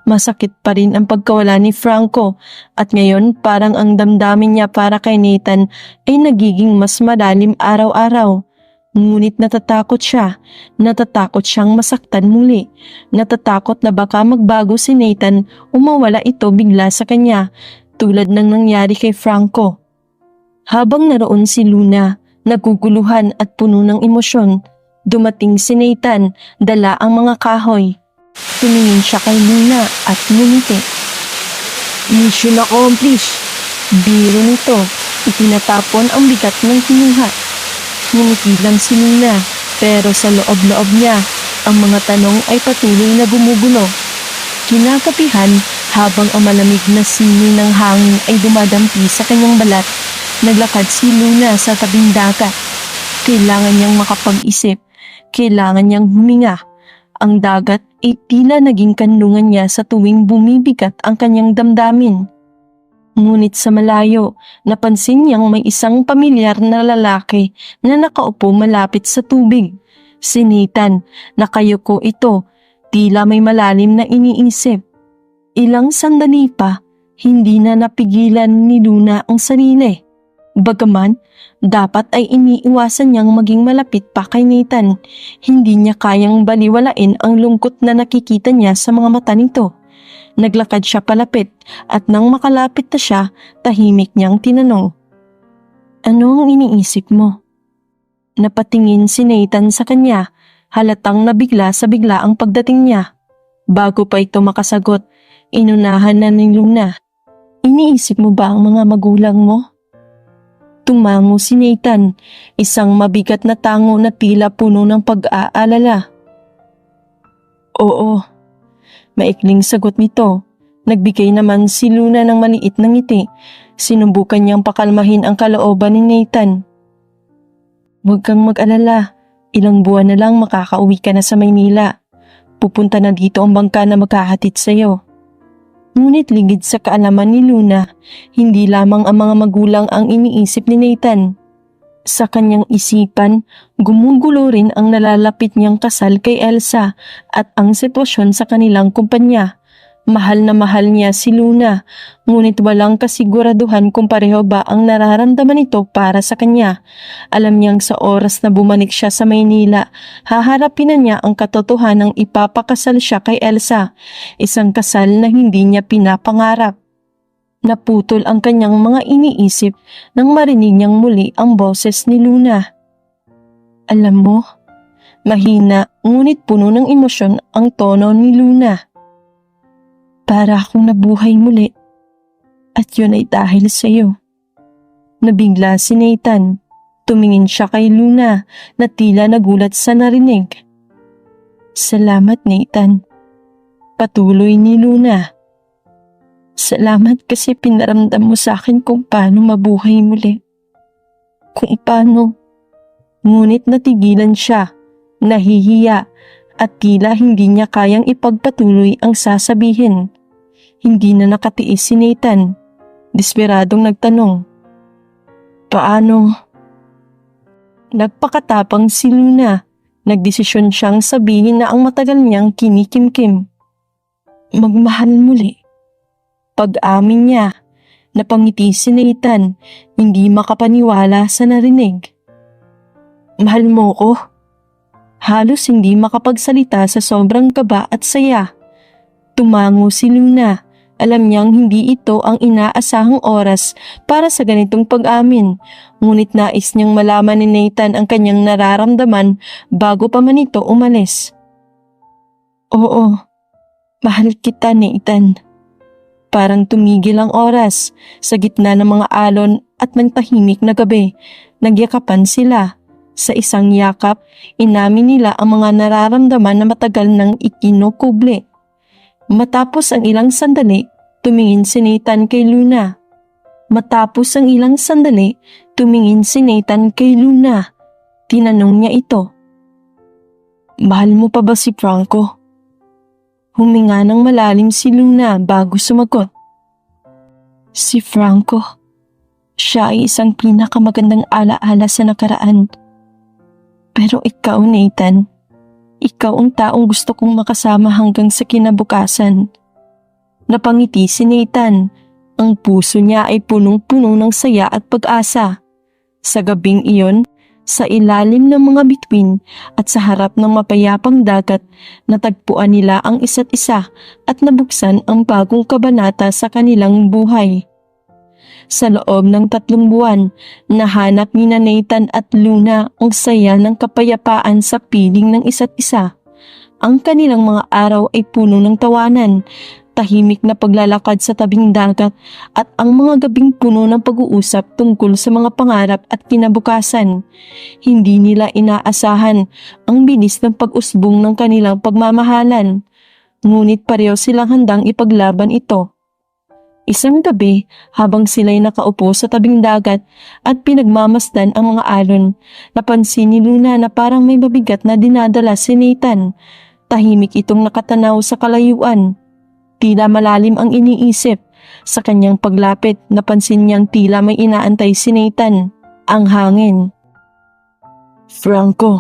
Masakit pa rin ang pagkawala ni Franco at ngayon parang ang damdamin niya para kay Nathan ay nagiging mas malalim araw-araw. Ngunit natatakot siya. Natatakot siyang masaktan muli. Natatakot na baka magbago si Nathan o mawala ito bigla sa kanya, tulad ng nangyari kay Franco. Habang naroon si Luna, naguguluhan at puno ng emosyon, dumating si Nathan, dala ang mga kahoy. Tumingin siya kay Luna at ngumiti. Mission accomplished. Biro nito, itinatapon ang bigat ng kinuha. Ngumiti lang si Luna, pero sa loob-loob niya, ang mga tanong ay patuloy na gumugulo. Kinakapihan habang ang malamig na simoy ng hangin ay dumadampi sa kanyang balat, naglakad si Luna sa tabing dagat. Kailangan niyang makapag-isip, kailangan niyang huminga. Ang dagat ay tila naging kanlungan niya sa tuwing bumibigat ang kanyang damdamin. Ngunit sa malayo, napansin niyang may isang pamilyar na lalaki na nakaupo malapit sa tubig. Si Nathan, nakayuko ito, tila may malalim na iniisip. Ilang sandali pa, hindi na napigilan ni Luna ang sarili. Bagaman, dapat ay iniiwasan niyang maging malapit pa kay Nathan. Hindi niya kayang baliwalain ang lungkot na nakikita niya sa mga mata nito. Naglakad siya palapit at nang makalapit na siya, tahimik niyang tinanong, "Ano ang iniisip mo?" Napatingin si Nathan sa kanya, halatang nabigla sa bigla ang pagdating niya. Bago pa ito makasagot, inunahan na ni Luna. "Iniisip mo ba ang mga magulang mo?" Tumango si Nathan, isang mabigat na tango na tila puno ng pag-aalala. "Oo," maikling sagot nito. Nagbigay naman si Luna ng maliit na ngiti. Sinubukan niyang pakalmahin ang kalooban ni Nathan. "Huwag kang mag-alala, ilang buwan na lang makakauwi ka na sa Maynila. Pupunta na dito ang bangka na maghahatid sa'yo." Ngunit ligid sa kaalaman ni Luna, hindi lamang ang mga magulang ang iniisip ni Nathan. Sa kanyang isipan, gumugulo rin ang nalalapit niyang kasal kay Elsa at ang sitwasyon sa kanilang kumpanya. Mahal na mahal niya si Luna, ngunit walang kasiguraduhan kung pareho ba ang nararamdaman nito para sa kanya. Alam niyang sa oras na bumalik siya sa Maynila, haharapin na niya ang katotohanang ipapakasal siya kay Elsa, isang kasal na hindi niya pinapangarap. Naputol ang kanyang mga iniisip nang marinig niyang muli ang boses ni Luna. "Alam mo," mahina ngunit puno ng emosyon ang tono ni Luna, "para akong nabuhay muli. At yun ay dahil sa iyo." Nabigla si Nathan. Tumingin siya kay Luna na tila nagulat sa narinig. "Salamat, Nathan." Patuloy ni Luna. "Salamat kasi pinaramdam mo sa akin kung paano mabuhay muli. Kung paano." Ngunit natigilan siya, nahihiya at tila hindi niya kayang ipagpatuloy ang sasabihin. Hindi na nakatiis si Nathan. Desperadong nagtanong, "Paano?" Nagpakatapang si Luna. Nagdesisyon siyang sabihin na ang matagal niyang kinikimkim. "Magmahal muli." Pag-amin niya, napangiti si Nathan, hindi makapaniwala sa narinig. "Mahal mo ko?" Halos hindi makapagsalita sa sobrang kaba at saya. Tumango si Luna. Alam niyang hindi ito ang inaasahang oras para sa ganitong pag-amin. Ngunit nais niyang malaman ni Nathan ang kanyang nararamdaman bago pa man ito umalis. "Oo, mahal kita, Nathan." Parang tumigil ang oras. Sa gitna ng mga alon at ng tahimik na gabi, nagyakapan sila. Sa isang yakap, inamin nila ang mga nararamdaman na matagal nang ikinukubli. Matapos ang ilang sandali, tumingin si Nathan kay Luna. Tinanong niya ito, "Mahal mo pa ba si Franco?" Huminga ng malalim si Luna bago sumagot. "Si Franco, siya ay isang pinakamagandang alaala sa nakaraan. Pero ikaw, Nathan, ikaw ang taong gusto kong makasama hanggang sa kinabukasan." Napangiti si Nathan. Ang puso niya ay punong-puno ng saya at pag-asa. Sa gabing iyon, sa ilalim ng mga bituin at sa harap ng mapayapang dagat, natagpuan nila ang isa't isa at nabuksan ang bagong kabanata sa kanilang buhay. Sa loob ng 3 buwan, nahanap ni Nathan at Luna ang saya ng kapayapaan sa piling ng isa't isa. Ang kanilang mga araw ay puno ng tawanan, tahimik na paglalakad sa tabing dagat at ang mga gabing puno ng pag-uusap tungkol sa mga pangarap at kinabukasan. Hindi nila inaasahan ang bilis ng pag-usbong ng kanilang pagmamahalan, ngunit pareho silang handang ipaglaban ito. Isang gabi, habang sila'y nakaupo sa tabing dagat at pinagmamasdan ang mga alon, napansin ni Luna na parang may mabigat na dinadala si Nathan. Tahimik itong nakatanaw sa kalayuan. Tila malalim ang iniisip. Sa kanyang paglapit, napansin niyang tila may inaantay si Nathan. Ang hangin. "Franco."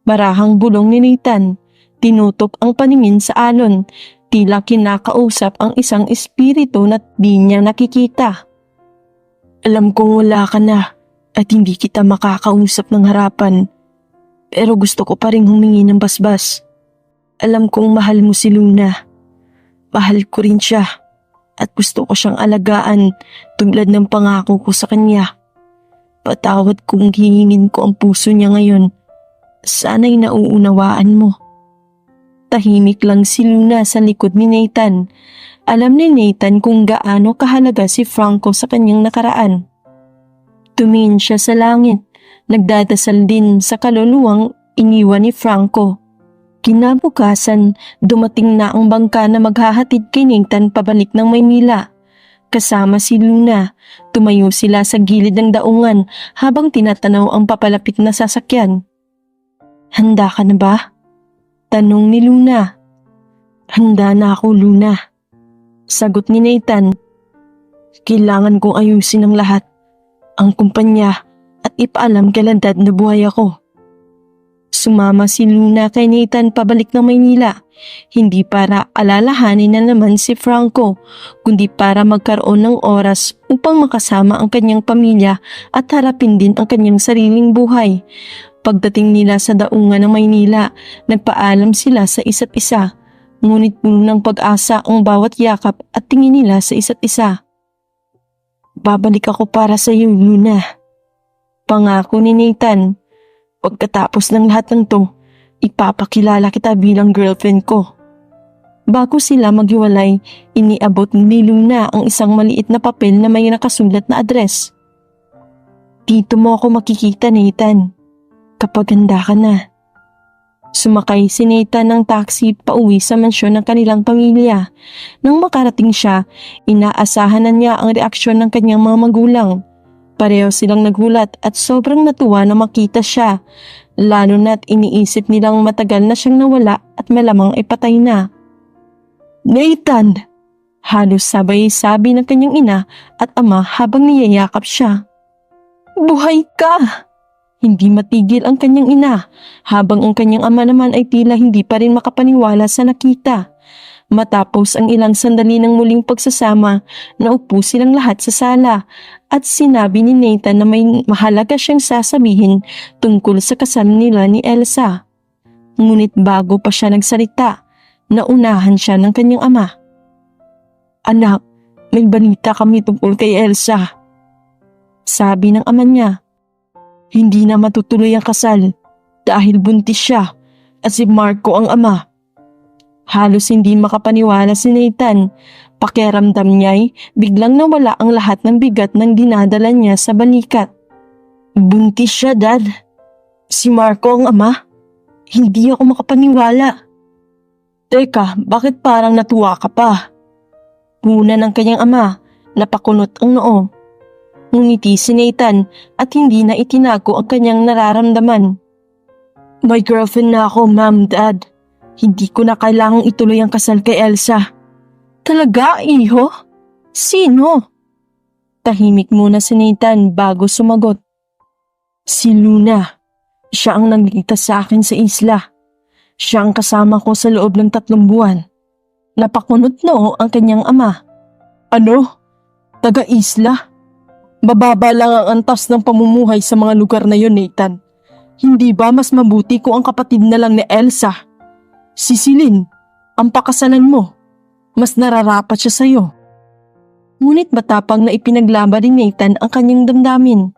Marahang bulong ni Nathan. Tinutok ang paningin sa alon. Tila kinakausap ang isang espiritu na di niya nakikita. Alam kong wala ka na at hindi kita makakausap ng harapan. Pero gusto ko pa rin humingi ng basbas. Alam kong mahal mo si Luna. Mahal ko rin siya at gusto ko siyang alagaan tulad ng pangako ko sa kanya. Patawad kung hihingin ko ang puso niya ngayon. Sana'y nauunawaan mo. Tahimik lang si Luna sa likod ni Nathan. Alam ni Nathan kung gaano kahalaga si Franco sa kanyang nakaraan. Tumingin siya sa langit. Nagdadasal din sa kaluluwang iniwan ni Franco. Kinabukasan, dumating na ang bangka na maghahatid kay Nathan pabalik ng Maynila. Kasama si Luna, tumayo sila sa gilid ng daungan habang tinatanaw ang papalapit na sasakyan. Handa ka na ba? Tanong ni Luna. Handa na ako, Luna. Sagot ni Nathan. Kailangan kong ayusin ang lahat, ang kumpanya at ipaalam kay Dad na buhay ako. Sumama si Luna kay Nathan pabalik ng Maynila, hindi para alalahanin na naman si Franco, kundi para magkaroon ng oras upang makasama ang kanyang pamilya at harapin din ang kanyang sariling buhay. Pagdating nila sa daungan ng Maynila, nagpaalam sila sa isa't isa, ngunit puno ng pag-asa ang bawat yakap at tingin nila sa isa't isa. Babalik ako para sa iyo, Luna. Pangako ni Nathan. Pagkatapos ng lahat ng to, ipapakilala kita bilang girlfriend ko. Bago sila maghiwalay, iniabot ni Luna ang isang maliit na papel na may nakasulat na address. Dito mo ako makikita, Nathan, kapag handa ka na. Sumakay si Nathan ng taxi pauwi sa mansyon ng kanilang pamilya. Nang makarating siya, inaasahan na niya ang reaksyon ng kanyang mga magulang. Pareho silang nagulat at sobrang natuwa na makita siya, lalo na't iniisip nilang matagal na siyang nawala at malamang ay patay na. Nathan! Halos sabay sabi ng kanyang ina at ama habang niyayakap siya. Buhay ka! Hindi matigil ang kanyang ina, habang ang kanyang ama naman ay tila hindi pa rin makapaniwala sa nakita. Matapos ang ilang sandali ng muling pagsasama, naupo silang lahat sa sala at sinabi ni Nathan na may mahalaga siyang sasabihin tungkol sa kasal nila ni Elsa. Ngunit bago pa siya nagsalita, naunahan siya ng kanyang ama. Anak, may balita kami tungkol kay Elsa. Sabi ng ama niya. Hindi na matutuloy ang kasal dahil buntis siya at si Marco ang ama. Halos hindi makapaniwala si Nathan. Pakiramdam niya'y biglang nawala ang lahat ng bigat ng dinadala niya sa balikat. Buntis siya, Dad. Si Marco ang ama? Hindi ako makapaniwala. Teka, bakit parang natuwa ka pa? Una ng kanyang ama, napakunot ang noo. Ngumiti si Nathan at hindi na itinago ang kanyang nararamdaman. May girlfriend na ako, Ma'am, Dad. Hindi ko na kailangang ituloy ang kasal kay Elsa. Talaga, iho? Sino? Tahimik muna si Nathan bago sumagot. Si Luna. Siya ang nagligtas sa akin sa isla. Siya ang kasama ko sa loob ng 3 buwan. Napakunot noo ang kanyang ama. Ano? Taga-isla? Bababa lang ang antas ng pamumuhay sa mga lugar na yun, Nathan. Hindi ba mas mabuti kung ang kapatid na lang ni Elsa? Si Celine, ang pakasalan mo. Mas nararapat siya sa'yo. Ngunit matapang na ipinaglaban ni Nathan ang kanyang damdamin.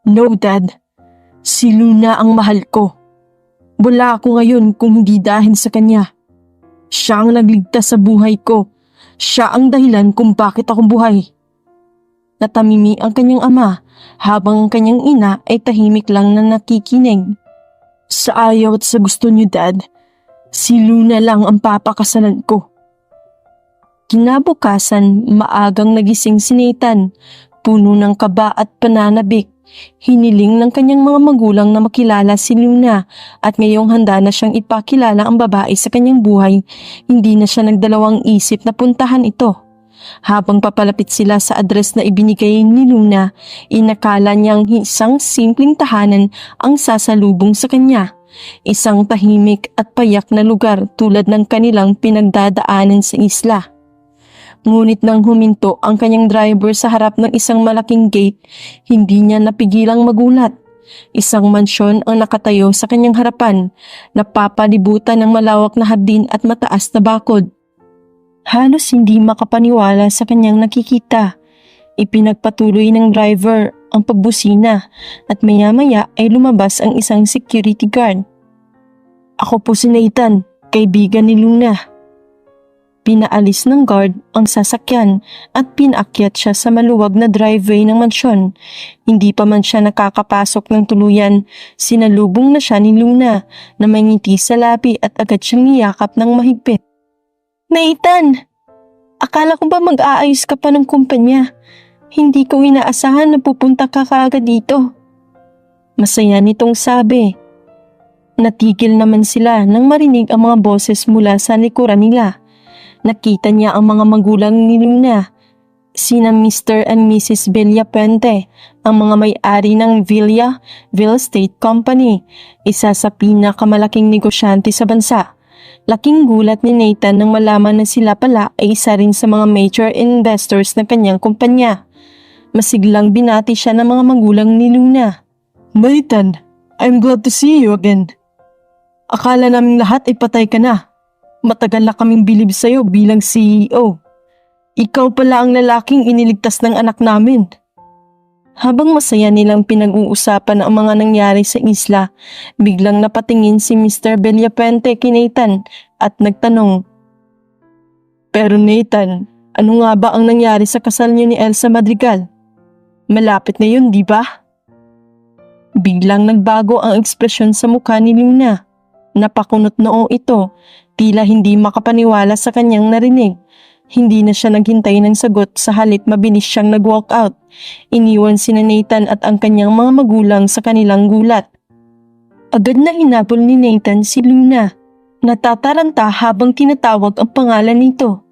No, Dad. Si Luna ang mahal ko. Wala ako ngayon kung hindi dahil sa kanya. Siya ang nagligtas sa buhay ko. Siya ang dahilan kung bakit ako buhay. Natamimi ang kanyang ama habang ang kanyang ina ay tahimik lang na nakikinig. Sa ayaw at sa gusto niyo, Dad, si Luna lang ang papakasalan ko. Kinabukasan, maagang nagising si Nathan, puno ng kaba at pananabik. Hiniling ng kanyang mga magulang na makilala si Luna at ngayong handa na siyang ipakilala ang babae sa kanyang buhay, hindi na siya nagdalawang isip na puntahan ito. Habang papalapit sila sa address na ibinigay ni Luna, inakala niyang isang simpleng tahanan ang sasalubong sa kanya. Isang tahimik at payak na lugar tulad ng kanilang pinagdadaanan sa isla. Ngunit nang huminto ang kanyang driver sa harap ng isang malaking gate, hindi niya napigilang magulat. Isang mansyon ang nakatayo sa kanyang harapan, napapalibutan ng malawak na hardin at mataas na bakod. Halos hindi makapaniwala sa kanyang nakikita. Ipinagpatuloy ng driver ang pagbusina at maya-maya ay lumabas ang isang security guard. "Ako po si Nathan, kaibigan ni Luna." Pinaalis ng guard ang sasakyan at pinaakyat siya sa maluwag na driveway ng mansyon. Hindi pa man siya nakakapasok ng tuluyan, sinalubong na siya ni Luna na may ngiti sa labi at agad siyang niyakap ng mahigpit. "Nathan! Akala ko ba mag-aayos ka pa ng kumpanya? Hindi ko inaasahan na pupunta ka kaagad dito." Masaya nitong sabi. Natigil naman sila nang marinig ang mga boses mula sa likuran nila. Nakita niya ang mga magulang ni Luna, sina Mr. and Mrs. Villapuente, ang mga may-ari ng Villa Estate Company, isa sa pinakamalaking negosyante sa bansa. Laking gulat ni Nathan nang malaman na sila pala ay isa rin sa mga major investors ng kanyang kumpanya. Masiglang binati siya ng mga magulang ni Luna. "Nathan, I'm glad to see you again. Akala namin lahat ay patay ka na. Matagal na kaming bilib sa'yo bilang CEO. Ikaw pala ang lalaking iniligtas ng anak namin." Habang masaya nilang pinag-uusapan ang mga nangyari sa isla, biglang napatingin si Mr. Villapuente kay Nathan at nagtanong, "Pero Nathan, ano nga ba ang nangyari sa kasal niyo ni Elsa Madrigal? Malapit na yun, di ba?" Biglang nagbago ang ekspresyon sa mukha ni Luna. Napakunot noo ito, tila hindi makapaniwala sa kanyang narinig. Hindi na siya naghintay ng sagot, sa halip mabilis siyang nag-walk out. Iniwan sina Nathan at ang kanyang mga magulang sa kanilang gulat. Agad na hinabol ni Nathan si Luna. Natataranta habang tinatawag ang pangalan nito.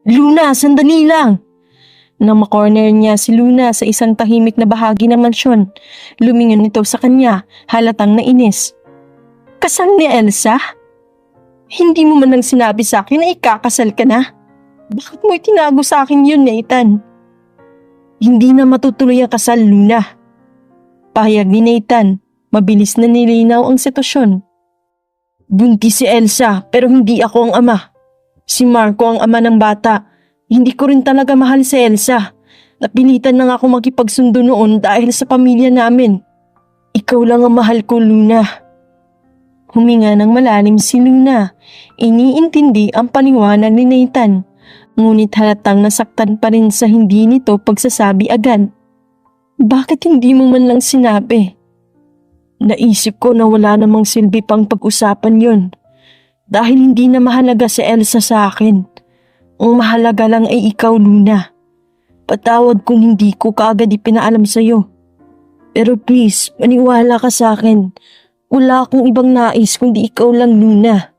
"Luna, sandali lang!" Nang makorner niya si Luna sa isang tahimik na bahagi ng mansyon, lumingon ito sa kanya, halatang nainis. "Kasal ni Elsa? Hindi mo man lang sinabi sa akin na ikakasal ka na. Bakit mo itinago sa akin yun, Nathan?" "Hindi na matutuloy ang kasal, Luna." Pahayag ni Nathan, mabilis na nilinaw ang sitwasyon. "Buntis si Elsa pero hindi ako ang ama. Si Marco ang ama ng bata. Hindi ko rin talaga mahal si Elsa. Napilitan na nga ako makipagsundo noon dahil sa pamilya namin. Ikaw lang ang mahal ko, Luna." Huminga ng malalim si Luna. Iniintindi ang paliwanag ni Nathan. Ngunit halatang nasaktan pa rin sa hindi nito pagsasabi agad. "Bakit hindi mo man lang sinabi?" "Naisip ko na wala namang silbi pang pag-usapan yun. Dahil hindi na mahalaga si Elsa sa akin. Ang mahalaga lang ay ikaw, Luna. Patawad kung hindi ko kaagad ipinaalam sa'yo. Pero please, maniwala ka sa akin. Wala akong ibang nais kundi ikaw lang, Luna."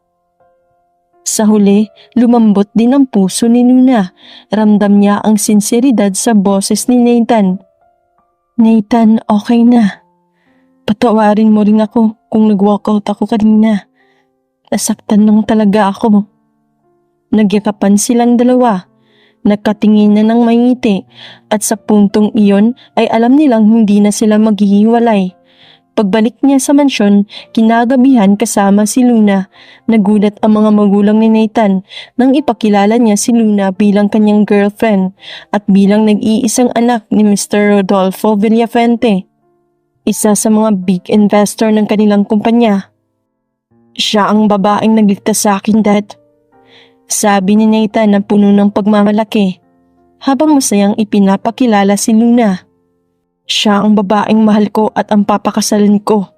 Sa huli, lumambot din ang puso ni Luna. Ramdam niya ang sinseridad sa boses ni Nathan. "Nathan, okay na. Patawarin mo rin ako kung nag-walkout ako kanina. Nasaktan lang talaga ako." Nagyakapan silang dalawa. Nagkatingin na ng may ngiti at sa puntong iyon ay alam nilang hindi na sila maghihiwalay. Pagbalik niya sa mansyon, kinagabihan kasama si Luna. Nagulat ang mga magulang ni Nathan nang ipakilala niya si Luna bilang kanyang girlfriend at bilang nag-iisang anak ni Mr. Rodolfo Villafuente, isa sa mga big investor ng kanilang kumpanya. "Siya ang babaeng nagligtas sa akin, Dad," sabi ni Nathan na puno ng pagmamalaki, habang masayang ipinapakilala si Luna. "Siya ang babaeng mahal ko at ang papakasalan ko."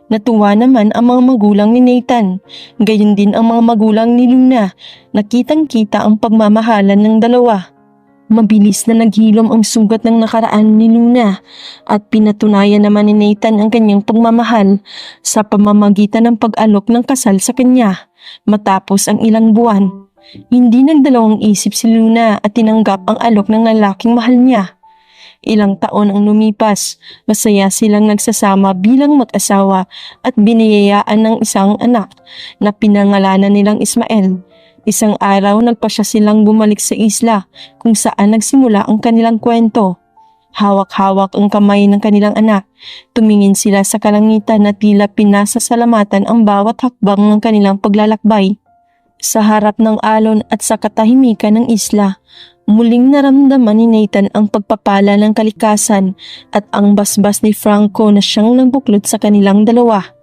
Natuwa naman ang mga magulang ni Nathan, gayon din ang mga magulang ni Luna. Nakitang-kita ang pagmamahalan ng dalawa. Mabilis na naghilom ang sugat ng nakaraan ni Luna at pinatunayan naman ni Nathan ang kanyang pagmamahal sa pamamagitan ng pag-alok ng kasal sa kanya. Matapos ang ilang buwan, hindi nagdalawang isip si Luna at tinanggap ang alok ng lalaking mahal niya. Ilang taon ang lumipas, masaya silang nagsasama bilang mag-asawa at biniyayaan ng isang anak na pinangalanan nilang Ismael. Isang araw nagpasya silang bumalik sa isla kung saan nagsimula ang kanilang kwento. Hawak-hawak ang kamay ng kanilang anak. Tumingin sila sa kalangitan na tila pinasasalamatan ang bawat hakbang ng kanilang paglalakbay. Sa harap ng alon at sa katahimikan ng isla, muling naramdaman ni Nathan ang pagpapala ng kalikasan at ang basbas ni Franco na siyang nagbuklod sa kanilang dalawa.